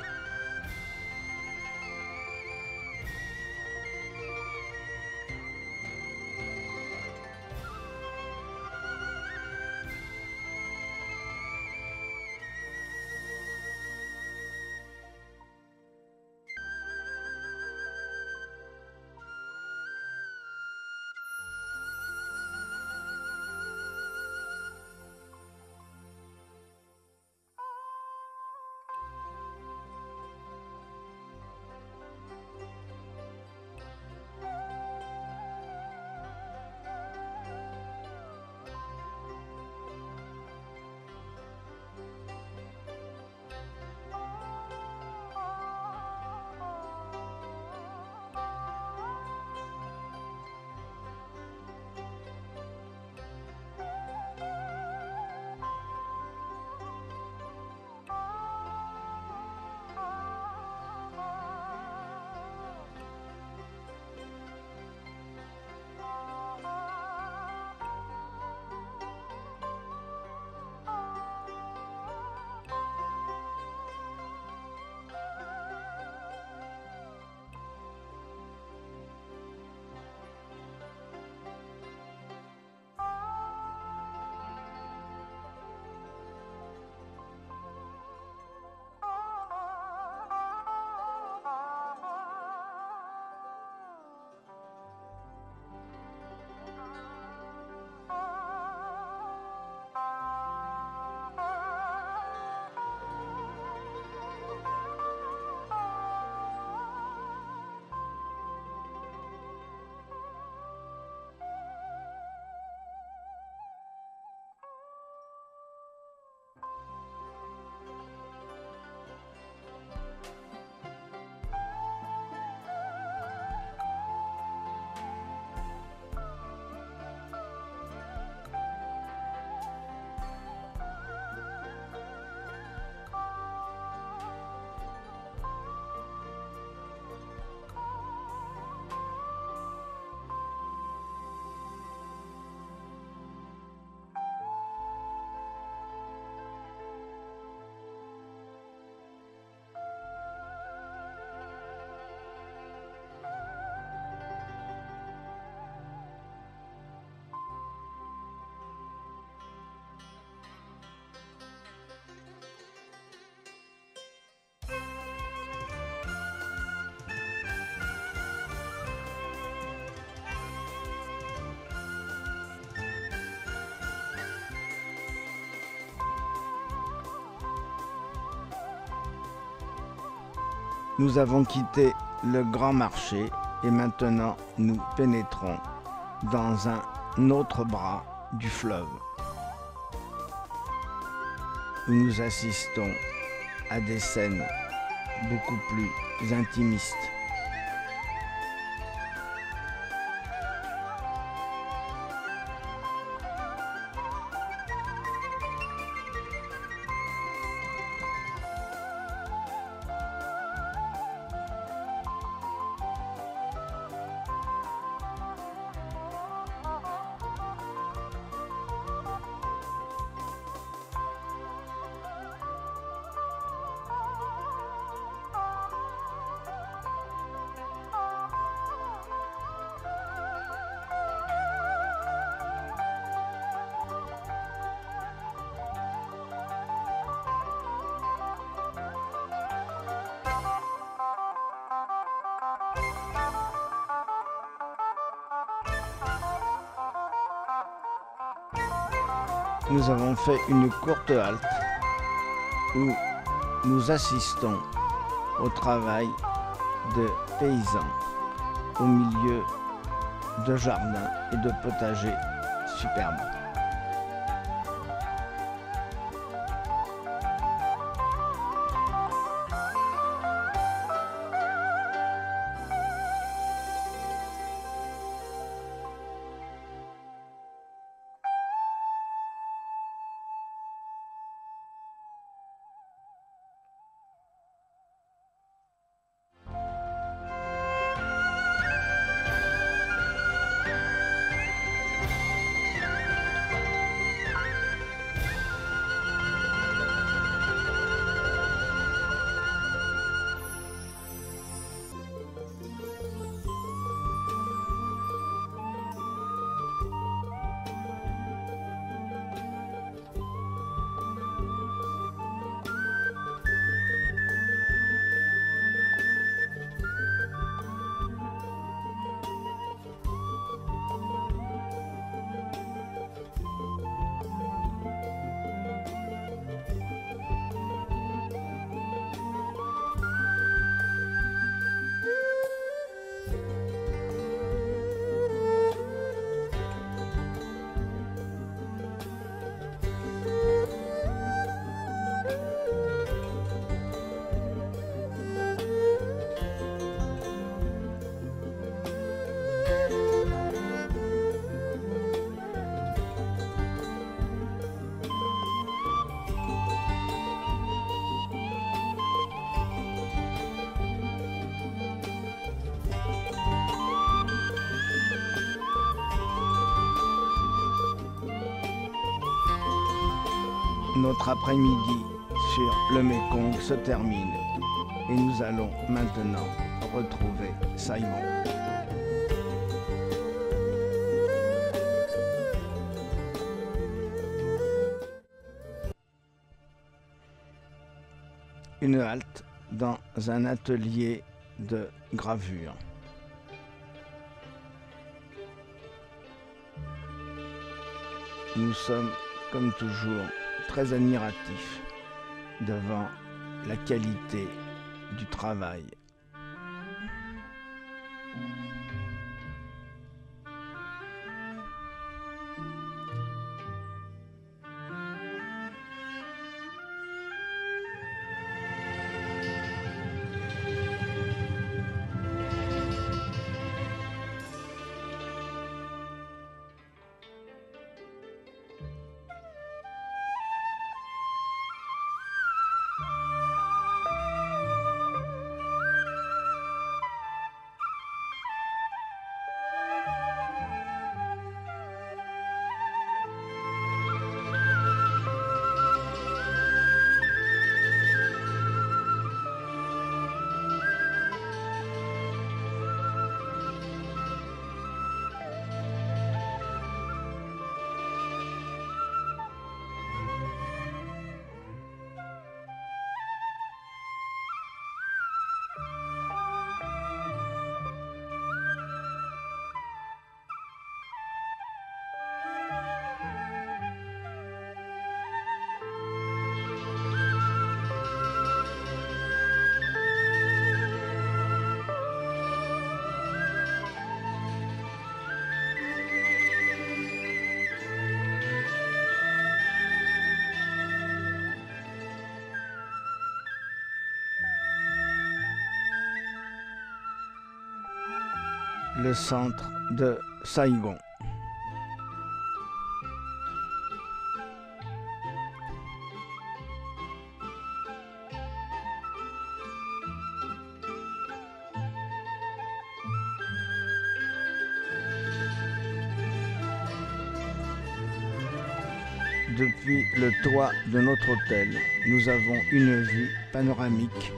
Nous avons quitté le grand marché et maintenant nous pénétrons dans un autre bras du fleuve, où nous assistons à des scènes beaucoup plus intimistes. Nous avons fait une courte halte où nous assistons au travail de paysans au milieu de jardins et de potagers superbes. Notre après-midi sur le Mékong se termine et nous allons maintenant retrouver Saigon. Une halte dans un atelier de gravure. Nous sommes, comme toujours, très admiratifs devant la qualité du travail. le centre de Saigon. Depuis le toit de notre hôtel, nous avons une vue panoramique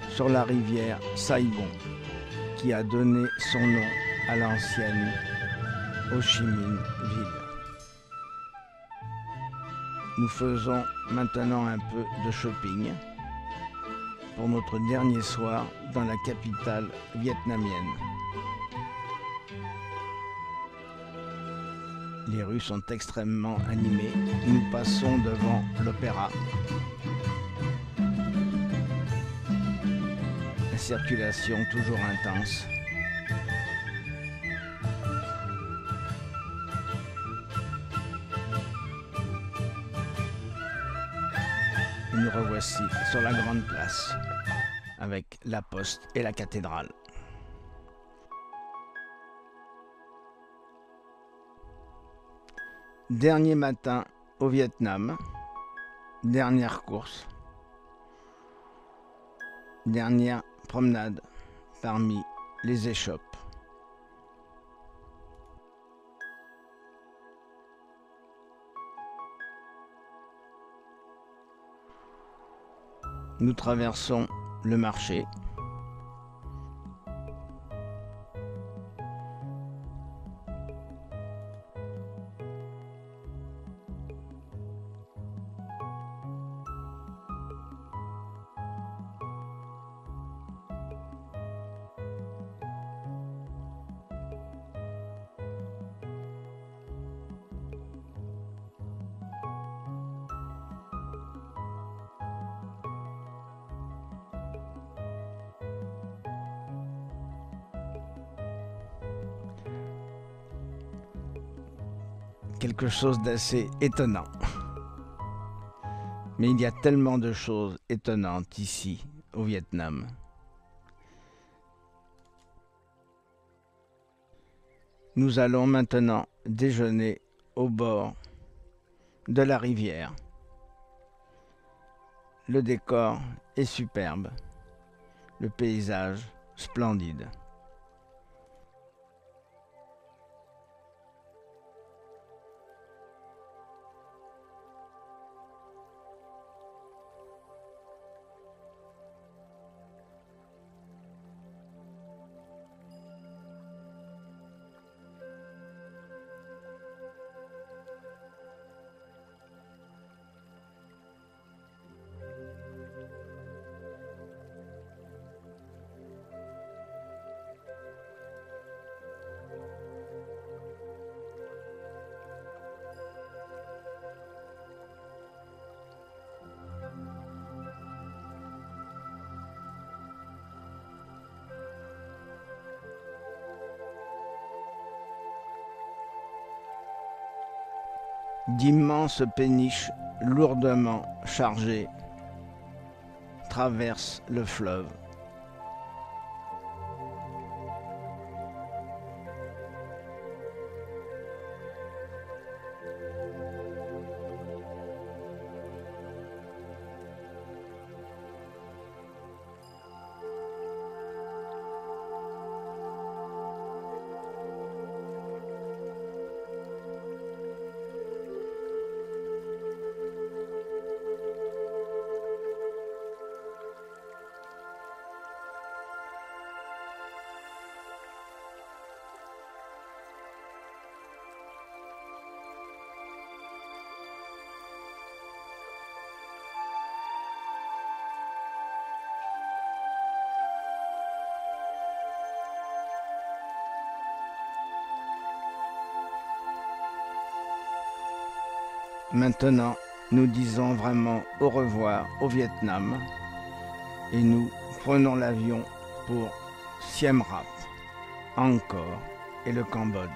sur la rivière Saigon, qui a donné son nom à l'ancienne Ho Chi Minh Ville. Nous faisons maintenant un peu de shopping pour notre dernier soir dans la capitale vietnamienne. Les rues sont extrêmement animées. Nous passons devant l'opéra. La circulation toujours intense. Et nous revoici sur la grande place avec la poste et la cathédrale. Dernier matin au Vietnam, dernière course, dernière promenade parmi les échoppes. Nous traversons le marché. Quelque chose d'assez étonnant. Mais il y a tellement de choses étonnantes ici, au Vietnam. Nous allons maintenant déjeuner au bord de la rivière. Le décor est superbe, le paysage splendide. D'immenses péniches lourdement chargées traversent le fleuve. Maintenant, nous disons vraiment au revoir au Vietnam et nous prenons l'avion pour Siem Reap, Angkor et le Cambodge.